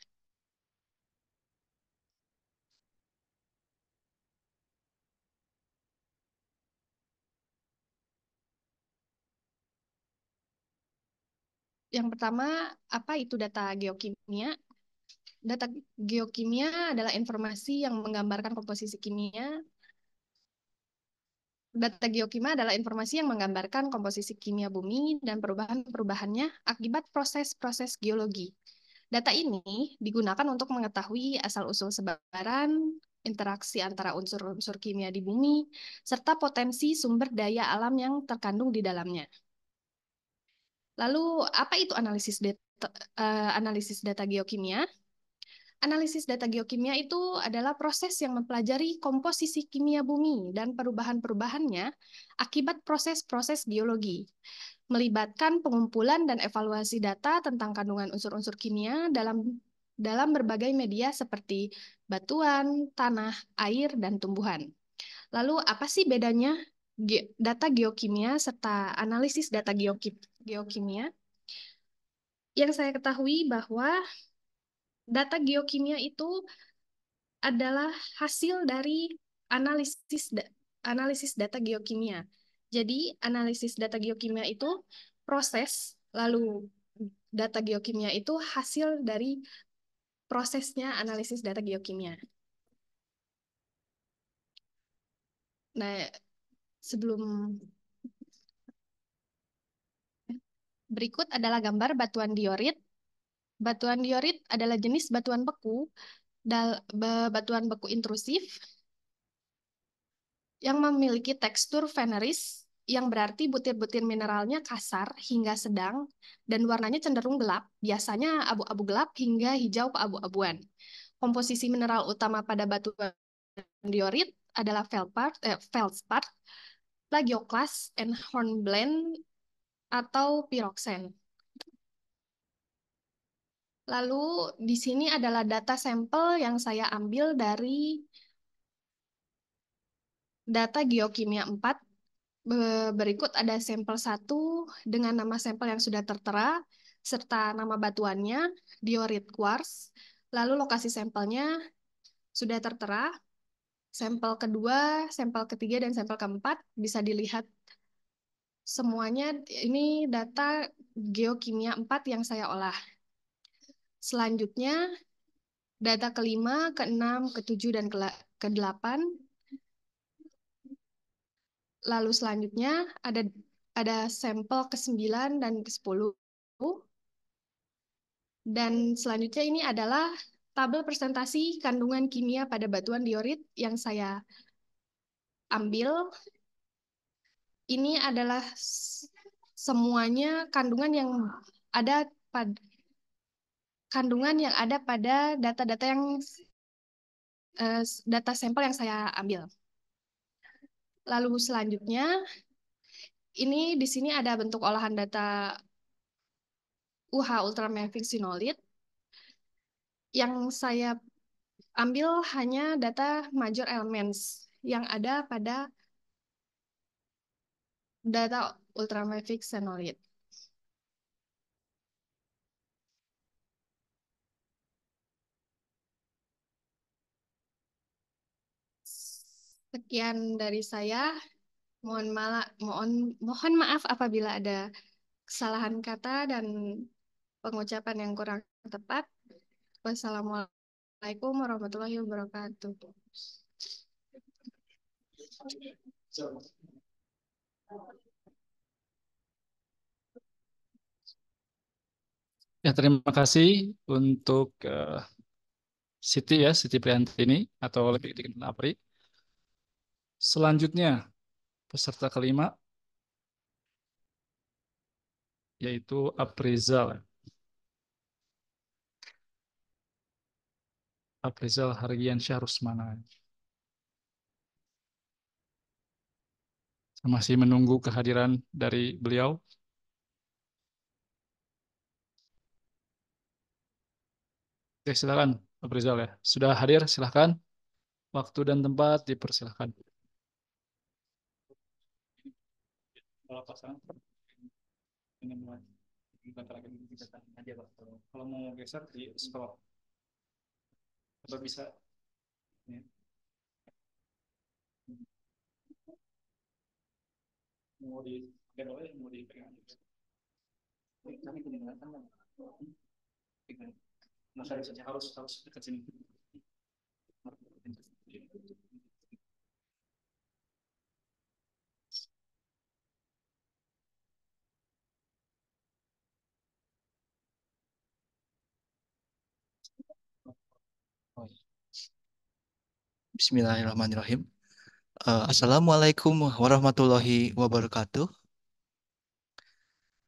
Speaker 5: Yang pertama, apa itu data geokimia? Data geokimia adalah informasi yang menggambarkan komposisi kimia. Data geokimia adalah informasi yang menggambarkan komposisi kimia bumi dan perubahan-perubahannya akibat proses-proses geologi. Data ini digunakan untuk mengetahui asal-usul sebaran, interaksi antara unsur-unsur kimia di bumi, serta potensi sumber daya alam yang terkandung di dalamnya. Lalu, apa itu analisis data geokimia? Analisis data geokimia itu adalah proses yang mempelajari komposisi kimia bumi dan perubahan-perubahannya akibat proses-proses geologi, melibatkan pengumpulan dan evaluasi data tentang kandungan unsur-unsur kimia dalam berbagai media seperti batuan, tanah, air, dan tumbuhan. Lalu, apa sih bedanya data geokimia serta analisis data geokimia? Yang saya ketahui bahwa data geokimia itu adalah hasil dari analisis data geokimia. Jadi, analisis data geokimia itu proses, lalu data geokimia itu hasil dari prosesnya analisis data geokimia. Nah, sebelum berikut adalah gambar batuan diorit. Batuan diorit adalah jenis batuan beku, batuan beku intrusif yang memiliki tekstur veneris, yang berarti butir-butir mineralnya kasar hingga sedang dan warnanya cenderung gelap, biasanya abu-abu gelap hingga hijau keabu-abuan. Komposisi mineral utama pada batuan diorit adalah feldspar, plagioklas, and hornblende atau piroxen. Lalu di sini adalah data sampel yang saya ambil dari data geokimia 4. Berikut ada sampel 1 dengan nama sampel yang sudah tertera, serta nama batuannya, diorit quartz. Lalu lokasi sampelnya sudah tertera. Sampel kedua, sampel ketiga, dan sampel keempat bisa dilihat semuanya. Ini data geokimia 4 yang saya olah. Selanjutnya, data kelima, keenam, ketujuh, dan kedelapan. Lalu selanjutnya ada sampel ke-9 dan ke-10. Dan selanjutnya ini adalah tabel presentasi kandungan kimia pada batuan diorit yang saya ambil. Ini adalah semuanya ada pada data-data data sampel yang saya ambil. Lalu selanjutnya ini di sini ada bentuk olahan data UH ultramafic sinolid. Yang saya ambil hanya data major elements yang ada pada data ultramafic sinolid. Sekian dari saya. Mohon maaf apabila ada kesalahan kata dan pengucapan yang kurang tepat. Wassalamualaikum warahmatullahi wabarakatuh.
Speaker 1: Ya, terima kasih untuk Siti ya, Siti Priantini atau lebih dikenal Apri. Selanjutnya, peserta kelima, yaitu Aprizal. Aprizal Hargiansyah Rusmana. Saya masih menunggu kehadiran dari beliau. Oke, silakan Aprizal ya. Sudah hadir, silakan. Waktu dan tempat dipersilakan. Kalau pasangan kalau mau geser di scroll atau bisa ya. Mau di mau dipegang aja. Kami kedengaran Mas Haris saja harus dekat sini.
Speaker 6: Bismillahirrahmanirrahim. Assalamualaikum warahmatullahi wabarakatuh.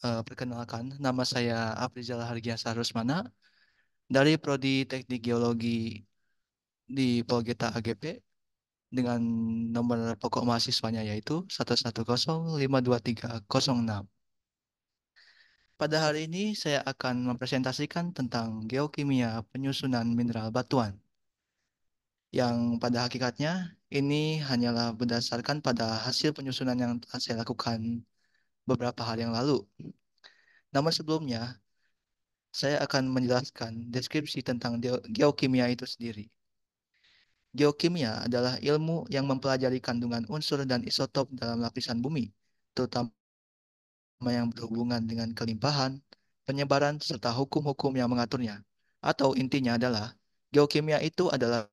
Speaker 6: Perkenalkan, nama saya Afrizal Hargiansyah Rusmana dari Prodi Teknik Geologi di Polgeta AGP dengan nomor pokok mahasiswanya yaitu 110523006. Pada hari ini saya akan mempresentasikan tentang geokimia penyusunan mineral batuan, yang pada hakikatnya ini hanyalah berdasarkan pada hasil penyusunan yang telah saya lakukan beberapa hari yang lalu. Namun sebelumnya, saya akan menjelaskan deskripsi tentang geokimia itu sendiri. Geokimia adalah ilmu yang mempelajari kandungan unsur dan isotop dalam lapisan bumi, terutama yang berhubungan dengan kelimpahan, penyebaran, serta hukum-hukum yang mengaturnya. Atau intinya adalah, geokimia itu adalah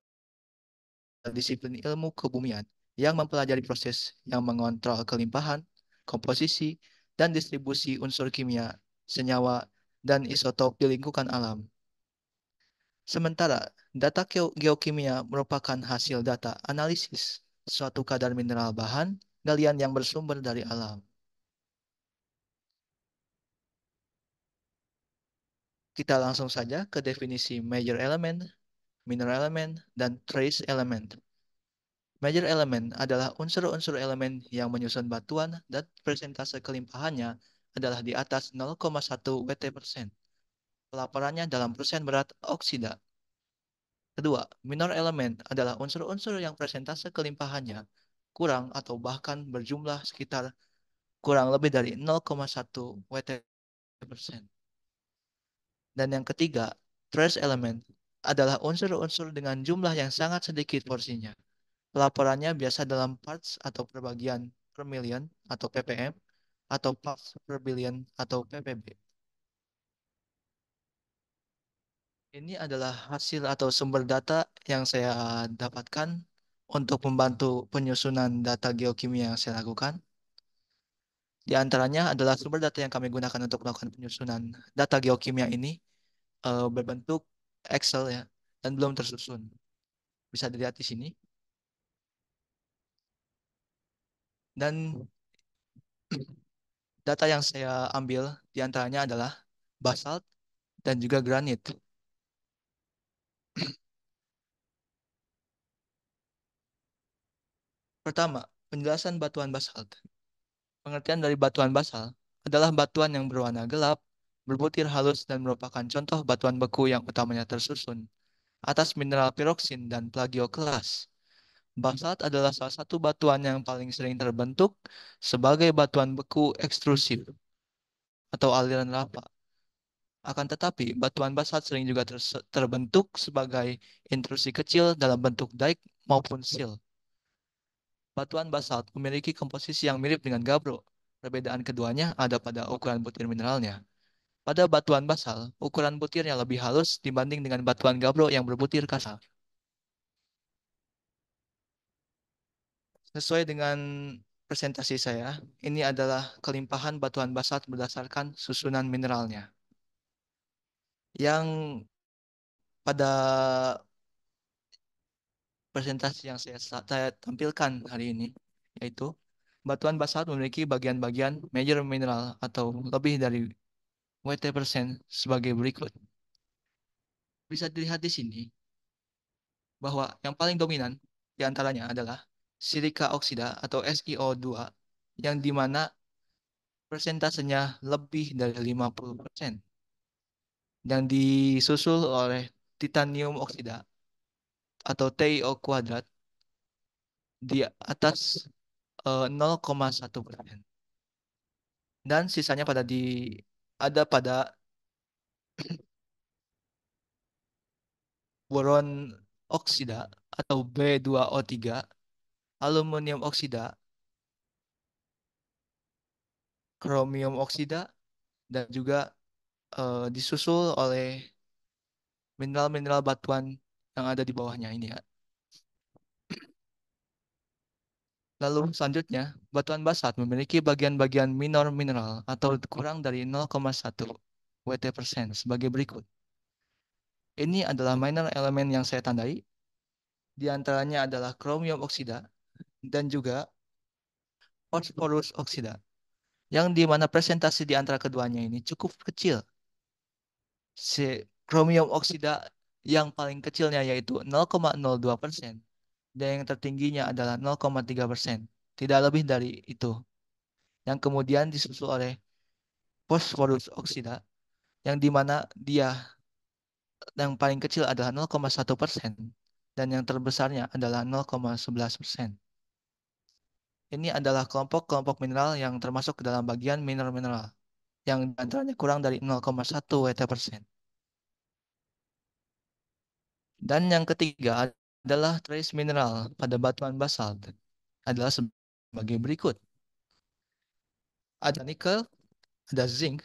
Speaker 6: disiplin ilmu kebumian yang mempelajari proses yang mengontrol kelimpahan, komposisi, dan distribusi unsur kimia, senyawa, dan isotop di lingkungan alam. Sementara, data geokimia merupakan hasil data analisis suatu kadar mineral bahan galian yang bersumber dari alam. Kita langsung saja ke definisi major element, minor element, dan trace element. Major element adalah unsur-unsur elemen yang menyusun batuan dan persentase kelimpahannya adalah di atas 0,1 Wt%. Pelaporannya dalam persen berat oksida. Kedua, minor element adalah unsur-unsur yang persentase kelimpahannya kurang atau bahkan berjumlah sekitar kurang lebih dari 0,1 Wt%. Dan yang ketiga, trace element adalah unsur-unsur dengan jumlah yang sangat sedikit porsinya. Pelaporannya biasa dalam parts atau perbagian per million atau ppm atau parts per billion atau ppb. Ini adalah hasil atau sumber data yang saya dapatkan untuk membantu penyusunan data geokimia yang saya lakukan. Di antaranya adalah sumber data yang kami gunakan untuk melakukan penyusunan data geokimia ini berbentuk Excel ya dan belum tersusun. Bisa dilihat di sini. Dan data yang saya ambil di antaranya adalah basalt dan juga granit. Pertama, penjelasan batuan basalt. Pengertian dari batuan basalt adalah batuan yang berwarna gelap, berbutir halus, dan merupakan contoh batuan beku yang utamanya tersusun atas mineral piroksin dan plagiokelas. Basalt adalah salah satu batuan yang paling sering terbentuk sebagai batuan beku ekstrusif atau aliran lava. Akan tetapi, batuan basalt sering juga terbentuk sebagai intrusi kecil dalam bentuk dike maupun sill. Batuan basalt memiliki komposisi yang mirip dengan gabbro. Perbedaan keduanya ada pada ukuran butir mineralnya. Pada batuan basalt, ukuran butirnya lebih halus dibanding dengan batuan gabbro yang berbutir kasar. Sesuai dengan presentasi saya, ini adalah kelimpahan batuan basalt berdasarkan susunan mineralnya. Yang pada presentasi yang saya tampilkan hari ini, yaitu batuan basalt memiliki bagian-bagian major mineral atau lebih dari Wt% sebagai berikut. Bisa dilihat di sini bahwa yang paling dominan di antaranya adalah silika oksida atau SiO2 yang dimana persentasenya lebih dari 50%. Yang disusul oleh titanium oksida atau TiO kuadrat di atas 0,1%. Dan sisanya ada pada boron oksida atau B2O3, aluminium oksida, kromium oksida, dan juga disusul oleh mineral-mineral batuan yang ada di bawahnya ini ya. Lalu selanjutnya, batuan basalt memiliki bagian-bagian minor mineral atau kurang dari 0,1 Wt% sebagai berikut. Ini adalah minor elemen yang saya tandai. Di antaranya adalah kromium oksida dan juga fosforus oksida. Yang di mana presentasi di antara keduanya ini cukup kecil. Kromium oksida yang paling kecilnya yaitu 0,02%. Dan yang tertingginya adalah 0,3%. Tidak lebih dari itu. Yang kemudian disusul oleh fosforus oksida yang dimana dia yang paling kecil adalah 0,1% dan yang terbesarnya adalah 0,11%. Ini adalah kelompok-kelompok mineral yang termasuk ke dalam bagian mineral-mineral yang antaranya kurang dari 0,1 Wt%. Dan yang ketiga adalah trace mineral pada batuan basalt adalah sebagai berikut. Ada nikel, ada zinc,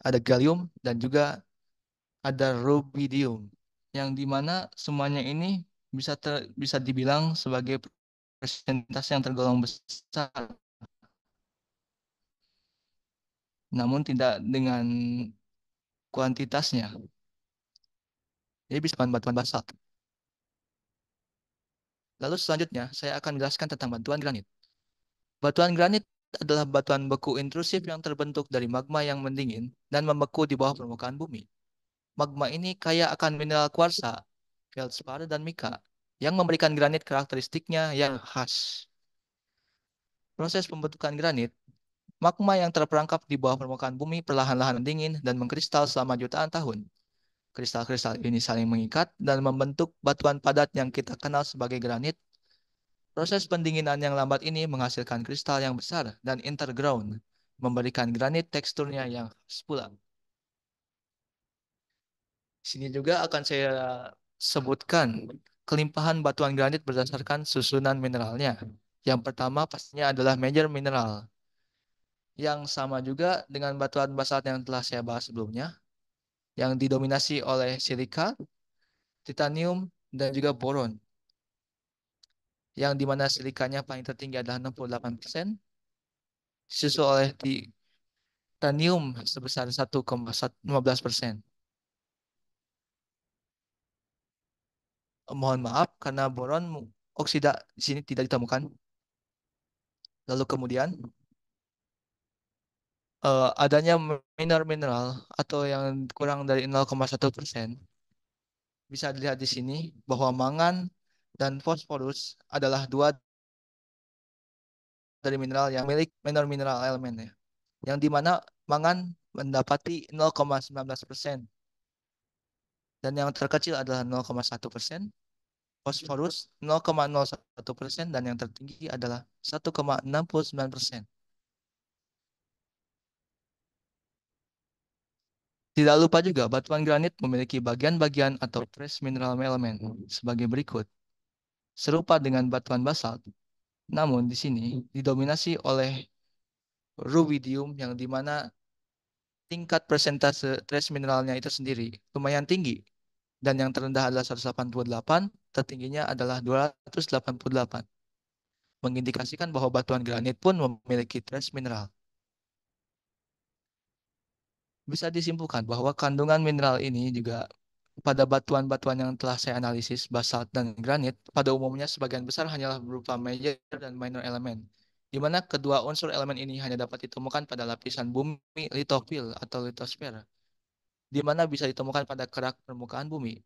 Speaker 6: ada gallium, dan juga ada rubidium. Yang dimana semuanya ini bisa dibilang sebagai persentase yang tergolong besar, namun tidak dengan kuantitasnya. Jadi bisa batuan basalt. Lalu selanjutnya, saya akan menjelaskan tentang batuan granit. Batuan granit adalah batuan beku intrusif yang terbentuk dari magma yang mendingin dan membeku di bawah permukaan bumi. Magma ini kaya akan mineral kuarsa, feldspar, dan mika, yang memberikan granit karakteristiknya yang khas. Proses pembentukan granit, magma yang terperangkap di bawah permukaan bumi perlahan-lahan mendingin dan mengkristal selama jutaan tahun. Kristal-kristal ini saling mengikat dan membentuk batuan padat yang kita kenal sebagai granit. Proses pendinginan yang lambat ini menghasilkan kristal yang besar dan interground, memberikan granit teksturnya yang khas pula. Sini juga akan saya sebutkan kelimpahan batuan granit berdasarkan susunan mineralnya. Yang pertama pastinya adalah major mineral, yang sama juga dengan batuan basalt yang telah saya bahas sebelumnya, yang didominasi oleh silika, titanium, dan juga boron, yang dimana silikanya paling tertinggi adalah 68%, disusul oleh titanium sebesar 1,15%. Mohon maaf karena boron oksida di sini tidak ditemukan. Lalu kemudian adanya minor mineral atau yang kurang dari 0,1%. Bisa dilihat di sini bahwa mangan dan fosforus adalah dua dari mineral yang milik minor mineral elemen ya. Yang dimana mangan mendapati 0,19% dan yang terkecil adalah 0,1%, fosforus 0,01% dan yang tertinggi adalah 1,69%. Tidak lupa juga batuan granit memiliki bagian-bagian atau trace mineral elemen sebagai berikut. Serupa dengan batuan basalt, namun di sini didominasi oleh rubidium yang dimana tingkat persentase trace mineralnya itu sendiri lumayan tinggi. Dan yang terendah adalah 188, tertingginya adalah 288. Mengindikasikan bahwa batuan granit pun memiliki trace mineral. Bisa disimpulkan bahwa kandungan mineral ini juga pada batuan-batuan yang telah saya analisis, basalt dan granit, pada umumnya sebagian besar hanyalah berupa major dan minor elemen, di mana kedua unsur elemen ini hanya dapat ditemukan pada lapisan bumi litofil atau litosfer, di mana bisa ditemukan pada kerak permukaan bumi,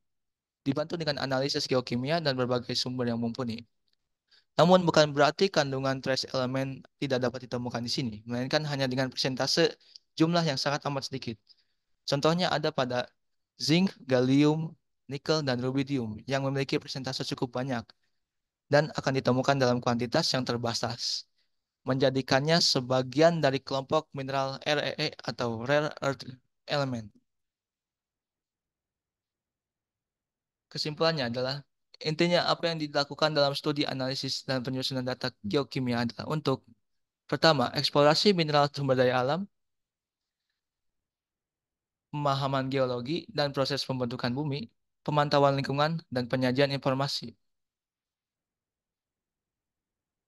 Speaker 6: dibantu dengan analisis geokimia dan berbagai sumber yang mumpuni. Namun bukan berarti kandungan trace elemen tidak dapat ditemukan di sini, melainkan hanya dengan persentase jumlah yang sangat amat sedikit. Contohnya ada pada zinc, gallium, nikel, dan rubidium yang memiliki persentase cukup banyak dan akan ditemukan dalam kuantitas yang terbatas, menjadikannya sebagian dari kelompok mineral REE atau Rare Earth Element. Kesimpulannya adalah, intinya apa yang dilakukan dalam studi analisis dan penyusunan data geokimia adalah untuk pertama, eksplorasi mineral sumber daya alam, pemahaman geologi dan proses pembentukan bumi, pemantauan lingkungan, dan penyajian informasi.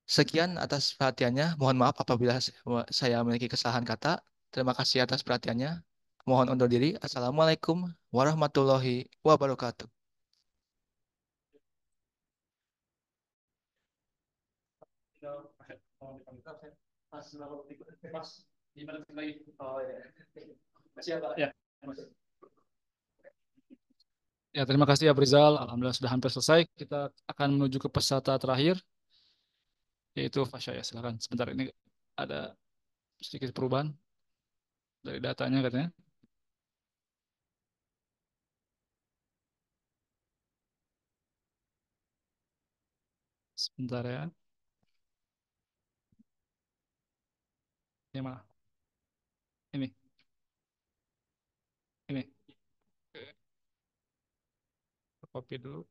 Speaker 6: Sekian atas perhatiannya. Mohon maaf apabila saya memiliki kesalahan kata. Terima kasih atas perhatiannya. Mohon undur diri. Assalamualaikum warahmatullahi wabarakatuh.
Speaker 1: Ya. Ya, terima kasih ya Brizal. Alhamdulillah sudah hampir selesai. Kita akan menuju ke peserta terakhir, yaitu Fasya. Ya, silakan. Sebentar, ini ada sedikit perubahan dari datanya katanya. Sebentar ya. Ini mana? Ini. Ini. Copy dulu.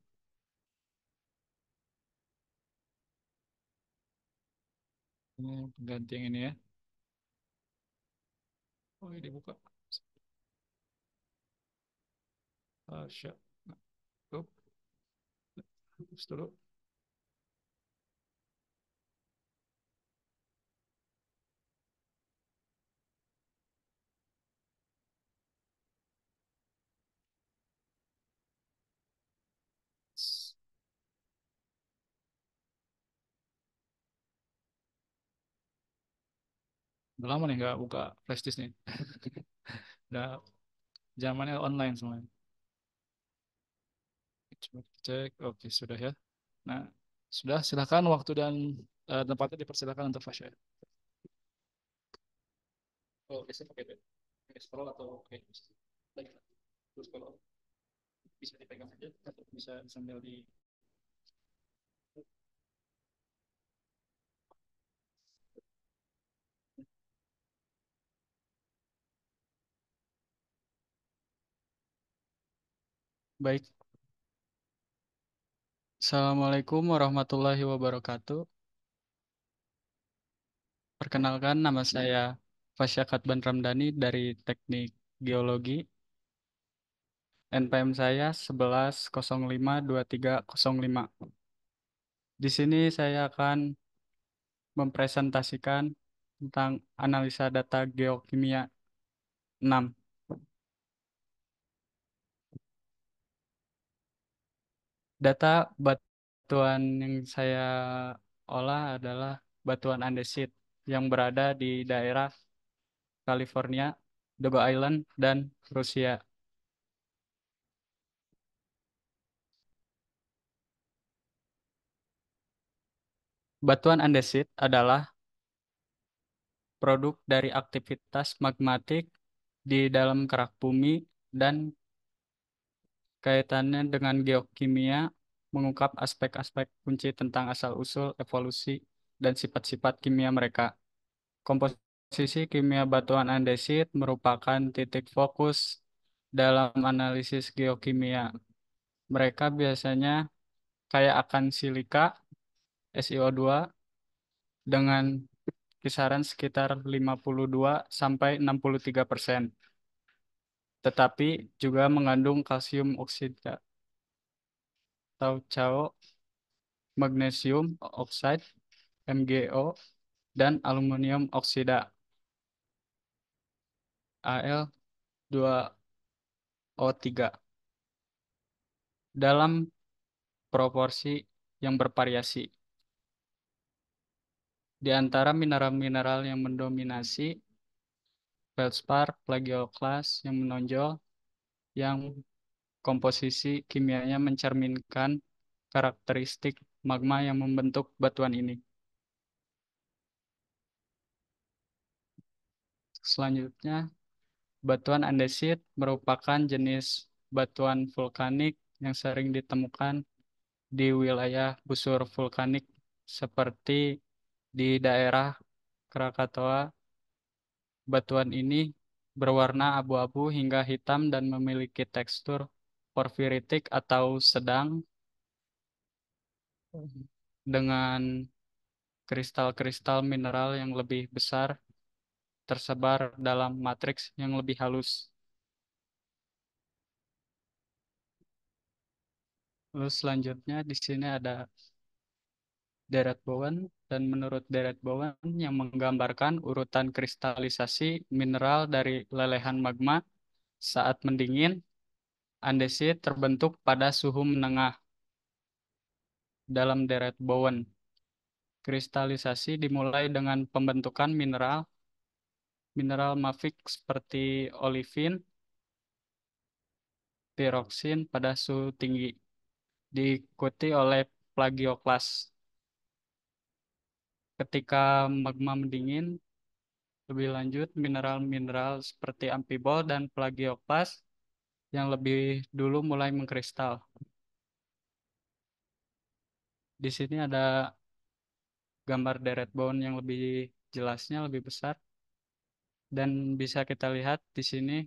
Speaker 1: Ini pengganti yang ini ya. Oh, ini dibuka. Fasya. Tuh. Terus dulu. Udah lama nih nggak buka flash disk nih. Udah zamannya online semuanya. Coba cek, oke sudah ya. Nah, sudah silakan waktu dan tempatnya dipersilakan untuk Fasya. Oh, biasanya pakai itu. Pakai scroll atau pakai lagi. Terus kalau bisa dipegang saja atau bisa sambil di. Baik. Assalamualaikum warahmatullahi wabarakatuh. Perkenalkan, nama saya Fasya Katban Ramdhani dari Teknik Geologi. NPM saya 11052305. Di sini saya akan mempresentasikan tentang analisa data geokimia 6. Data batuan yang saya olah adalah batuan andesit yang berada di daerah California, Dogo Island, dan Rusia. Batuan andesit adalah produk dari aktivitas magmatik di dalam kerak bumi dan kaitannya dengan geokimia mengungkap aspek-aspek kunci tentang asal-usul, evolusi, dan sifat-sifat kimia mereka. Komposisi kimia batuan andesit merupakan titik fokus dalam analisis geokimia. Mereka biasanya kaya akan silika, SiO2, dengan kisaran sekitar 52 sampai 63%, tetapi juga mengandung kalsium oksida atau CaO, magnesium oxide, MgO, dan aluminium oksida, Al2O3, dalam proporsi yang bervariasi. Di antara mineral-mineral yang mendominasi, feldspar, plagioklas yang menonjol, yang komposisi kimianya mencerminkan karakteristik magma yang membentuk batuan ini. Selanjutnya, batuan andesit merupakan jenis batuan vulkanik yang sering ditemukan di wilayah busur vulkanik seperti di daerah Krakatoa. Batuan ini berwarna abu-abu hingga hitam dan memiliki tekstur porfiritik atau sedang dengan kristal-kristal mineral yang lebih besar tersebar dalam matriks yang lebih halus. Lalu selanjutnya di sini ada deret Bowen, dan menurut deret Bowen yang menggambarkan urutan kristalisasi mineral dari lelehan magma saat mendingin, andesit terbentuk pada suhu menengah. Dalam deret Bowen, kristalisasi dimulai dengan pembentukan mineral mafik seperti olivin, piroksin pada suhu tinggi, diikuti oleh plagioklas. Ketika magma mendingin, lebih lanjut mineral-mineral seperti amfibol dan plagioklas yang lebih dulu mulai mengkristal. Di sini ada gambar deret bone yang lebih jelasnya, lebih besar. Dan bisa kita lihat di sini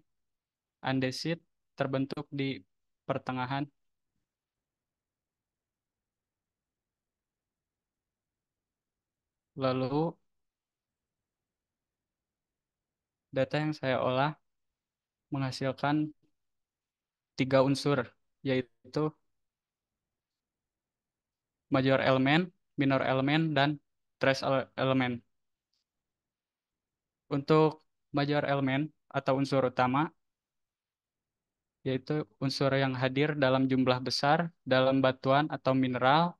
Speaker 1: andesit terbentuk di pertengahan. Lalu data yang saya olah menghasilkan 3 unsur, yaitu major element, minor element, dan trace element. Untuk major element atau unsur utama, yaitu unsur yang hadir dalam jumlah besar dalam batuan atau mineral,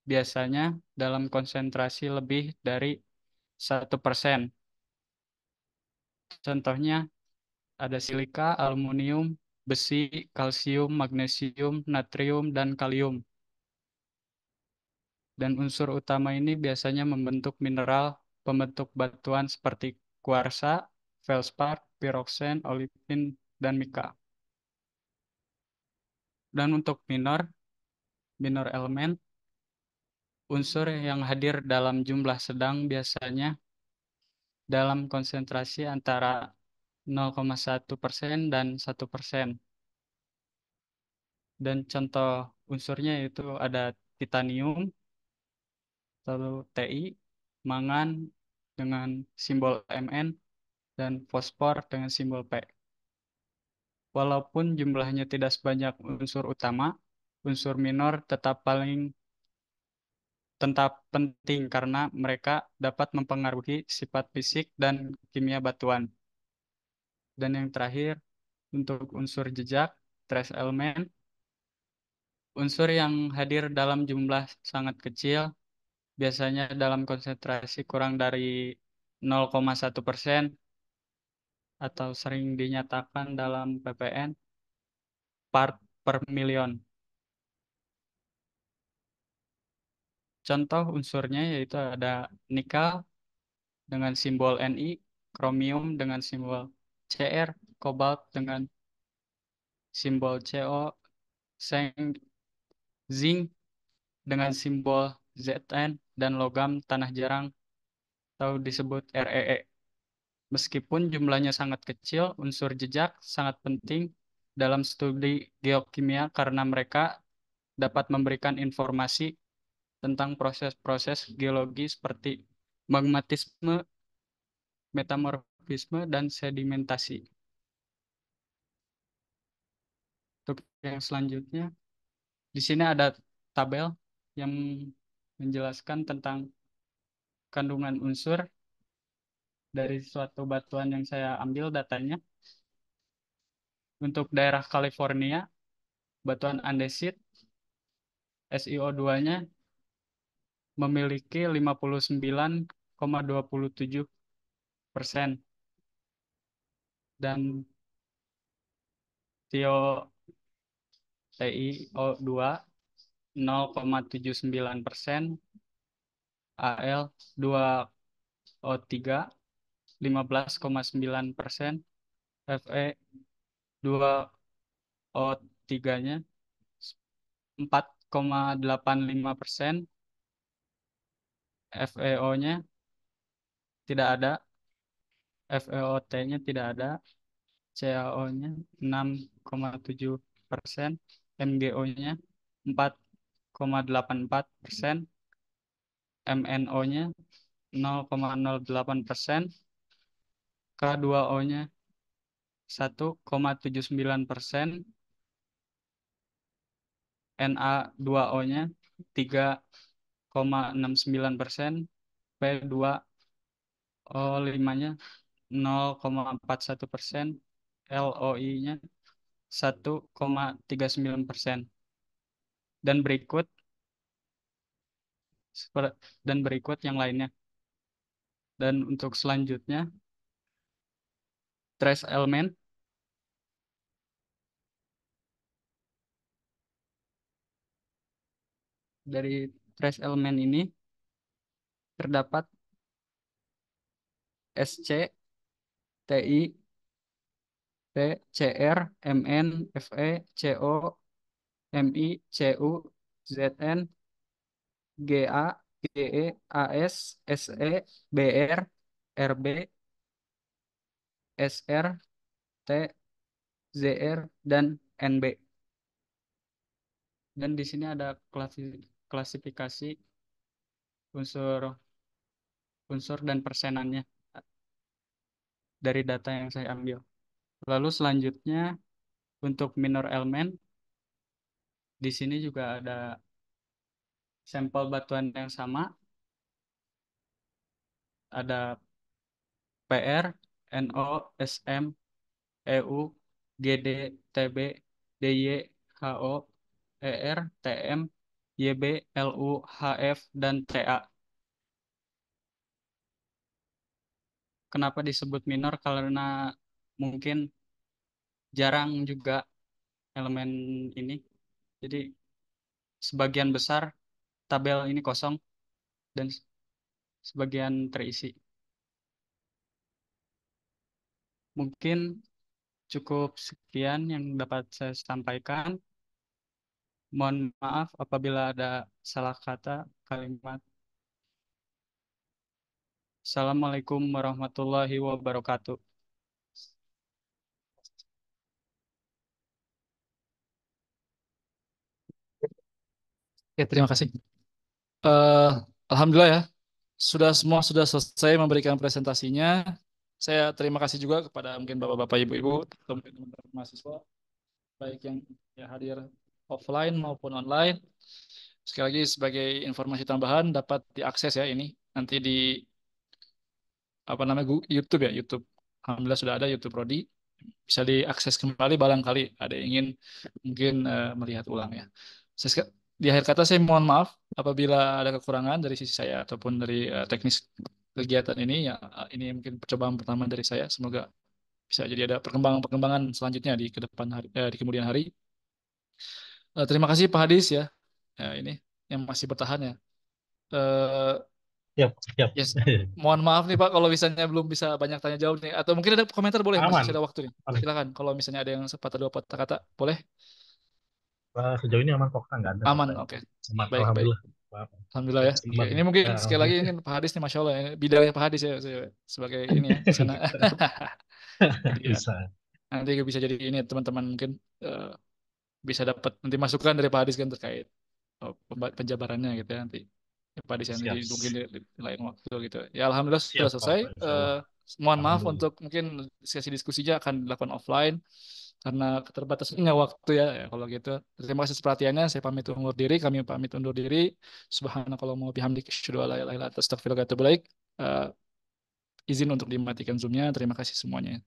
Speaker 1: biasanya dalam konsentrasi lebih dari 1%.
Speaker 7: Contohnya ada silika, aluminium, besi, kalsium, magnesium, natrium, dan kalium. Dan unsur utama ini biasanya membentuk mineral pembentuk batuan seperti kuarsa, feldspar, piroxen, olivin, dan mika. Dan untuk minor elemen, unsur yang hadir dalam jumlah sedang biasanya dalam konsentrasi antara 0,1% dan 1%. Dan contoh unsurnya yaitu ada titanium, lalu Ti, mangan dengan simbol Mn, dan fosfor dengan simbol P. Walaupun jumlahnya tidak sebanyak unsur utama, unsur minor tetap penting karena mereka dapat mempengaruhi sifat fisik dan kimia batuan. Dan yang terakhir, untuk unsur jejak, trace element, unsur yang hadir dalam jumlah sangat kecil, biasanya dalam konsentrasi kurang dari 0,1% atau sering dinyatakan dalam ppn, part per million. Contoh unsurnya yaitu ada nikel dengan simbol Ni, kromium dengan simbol Cr, kobalt dengan simbol Co, zinc dengan simbol Zn, dan logam tanah jarang atau disebut Ree. Meskipun jumlahnya sangat kecil, unsur jejak sangat penting dalam studi geokimia karena mereka dapat memberikan informasi tentang proses-proses geologi seperti magmatisme, metamorfisme, dan sedimentasi. Untuk yang selanjutnya, di sini ada tabel yang menjelaskan tentang kandungan unsur dari suatu batuan yang saya ambil datanya. Untuk daerah California, batuan andesit, SiO2-nya memiliki 59,27% dan TiO2 0,79%, Al2O3 15,9%, Fe2O3-nya 4,85%, FeO-nya tidak ada, FeOT-nya tidak ada, CaO-nya 6,7%, MgO-nya 4,84%, MnO-nya 0,08%, K2O-nya 1,79%, Na2O-nya 3,69%, P2O5-nya 0,41%, LOI-nya 1,39%. Dan berikut yang lainnya. Dan untuk selanjutnya, trace element. Dari trace element ini terdapat Sc, Ti, P, Cr, Mn, Fe, Co, Mi, Cu, Zn, Ga, Ge, As, Se, Br, Rb, Sr, T, Zr, dan Nb. Dan di sini ada klasifikasi unsur unsur dan persenannya dari data yang saya ambil. Lalu selanjutnya untuk minor element, di sini juga ada sampel batuan yang sama, ada PR, NO, SM, EU, GD, TB, DY, HO, ER, TM, YB, LU, HF, dan TA. kenapa disebut minor? Karena mungkin jarang juga elemen ini. Jadi sebagian besar tabel ini kosong dan sebagian terisi. Mungkin cukup sekian yang dapat saya sampaikan. Mohon maaf apabila ada salah kata kalimat. Assalamualaikum warahmatullahi wabarakatuh.
Speaker 1: Oke, terima kasih. Eh, Alhamdulillah ya, semua sudah selesai memberikan presentasinya. Saya terima kasih juga kepada mungkin bapak-bapak, ibu-ibu, atau mungkin teman-teman mahasiswa, baik yang ya hadir offline maupun online. Sekali lagi sebagai informasi tambahan dapat diakses ya ini nanti di apa namanya YouTube ya, YouTube. Alhamdulillah sudah ada YouTube Prodi. Bisa diakses kembali barangkali ada yang ingin mungkin melihat ulang ya. Di akhir kata saya mohon maaf apabila ada kekurangan dari sisi saya ataupun dari teknis kegiatan ini ya, ini mungkin percobaan pertama dari saya. Semoga bisa jadi ada perkembangan-perkembangan selanjutnya di ke depan hari, di kemudian hari. Terima kasih Pak Hadis ya. Ini yang masih bertahan ya. Eh,
Speaker 8: Siap, siap.
Speaker 1: yes. Mohon maaf nih Pak kalau misalnya belum bisa banyak tanya jawab nih. Atau mungkin ada komentar boleh,
Speaker 8: Aman.
Speaker 1: masih ada waktu nih.
Speaker 8: Boleh.
Speaker 1: Silakan kalau misalnya ada yang sepatah dua patah kata, boleh?
Speaker 8: Sejauh ini aman kok, kan nggak ada.
Speaker 1: Aman, oke.
Speaker 8: Aman,
Speaker 1: Baik, baik.
Speaker 8: alhamdulillah.
Speaker 1: Alhamdulillah ya.
Speaker 8: Selamat.
Speaker 1: Ini mungkin
Speaker 8: Ya,
Speaker 1: sekali lagi ingin Pak Hadis nih, Masya Allah, ini bidangnya Pak Hadis ya, saya sebagai ini ya, di sana. Jadi ya,
Speaker 8: bisa.
Speaker 1: nanti bisa jadi ini teman-teman mungkin bisa dapat nanti masukan dari Pak Hadis kan terkait penjabarannya gitu ya nanti. Pak Hadis nanti
Speaker 8: Siap.
Speaker 1: mungkin di lain waktu gitu. Ya Alhamdulillah
Speaker 8: Siap,
Speaker 1: sudah selesai.
Speaker 8: Pak, insya Allah.
Speaker 1: Mohon maaf
Speaker 8: Alhamdulillah.
Speaker 1: untuk mungkin diskusinya akan dilakukan offline karena keterbatasannya waktu ya, kalau gitu. Terima kasih perhatiannya. Saya pamit undur diri. Kami pamit undur diri. Subhanakallahumma bihamdika asyhadu an la ilaha illa anta astaghfiruka wa atubu ilaik. Izin untuk dimatikan Zoom-nya. Terima kasih semuanya.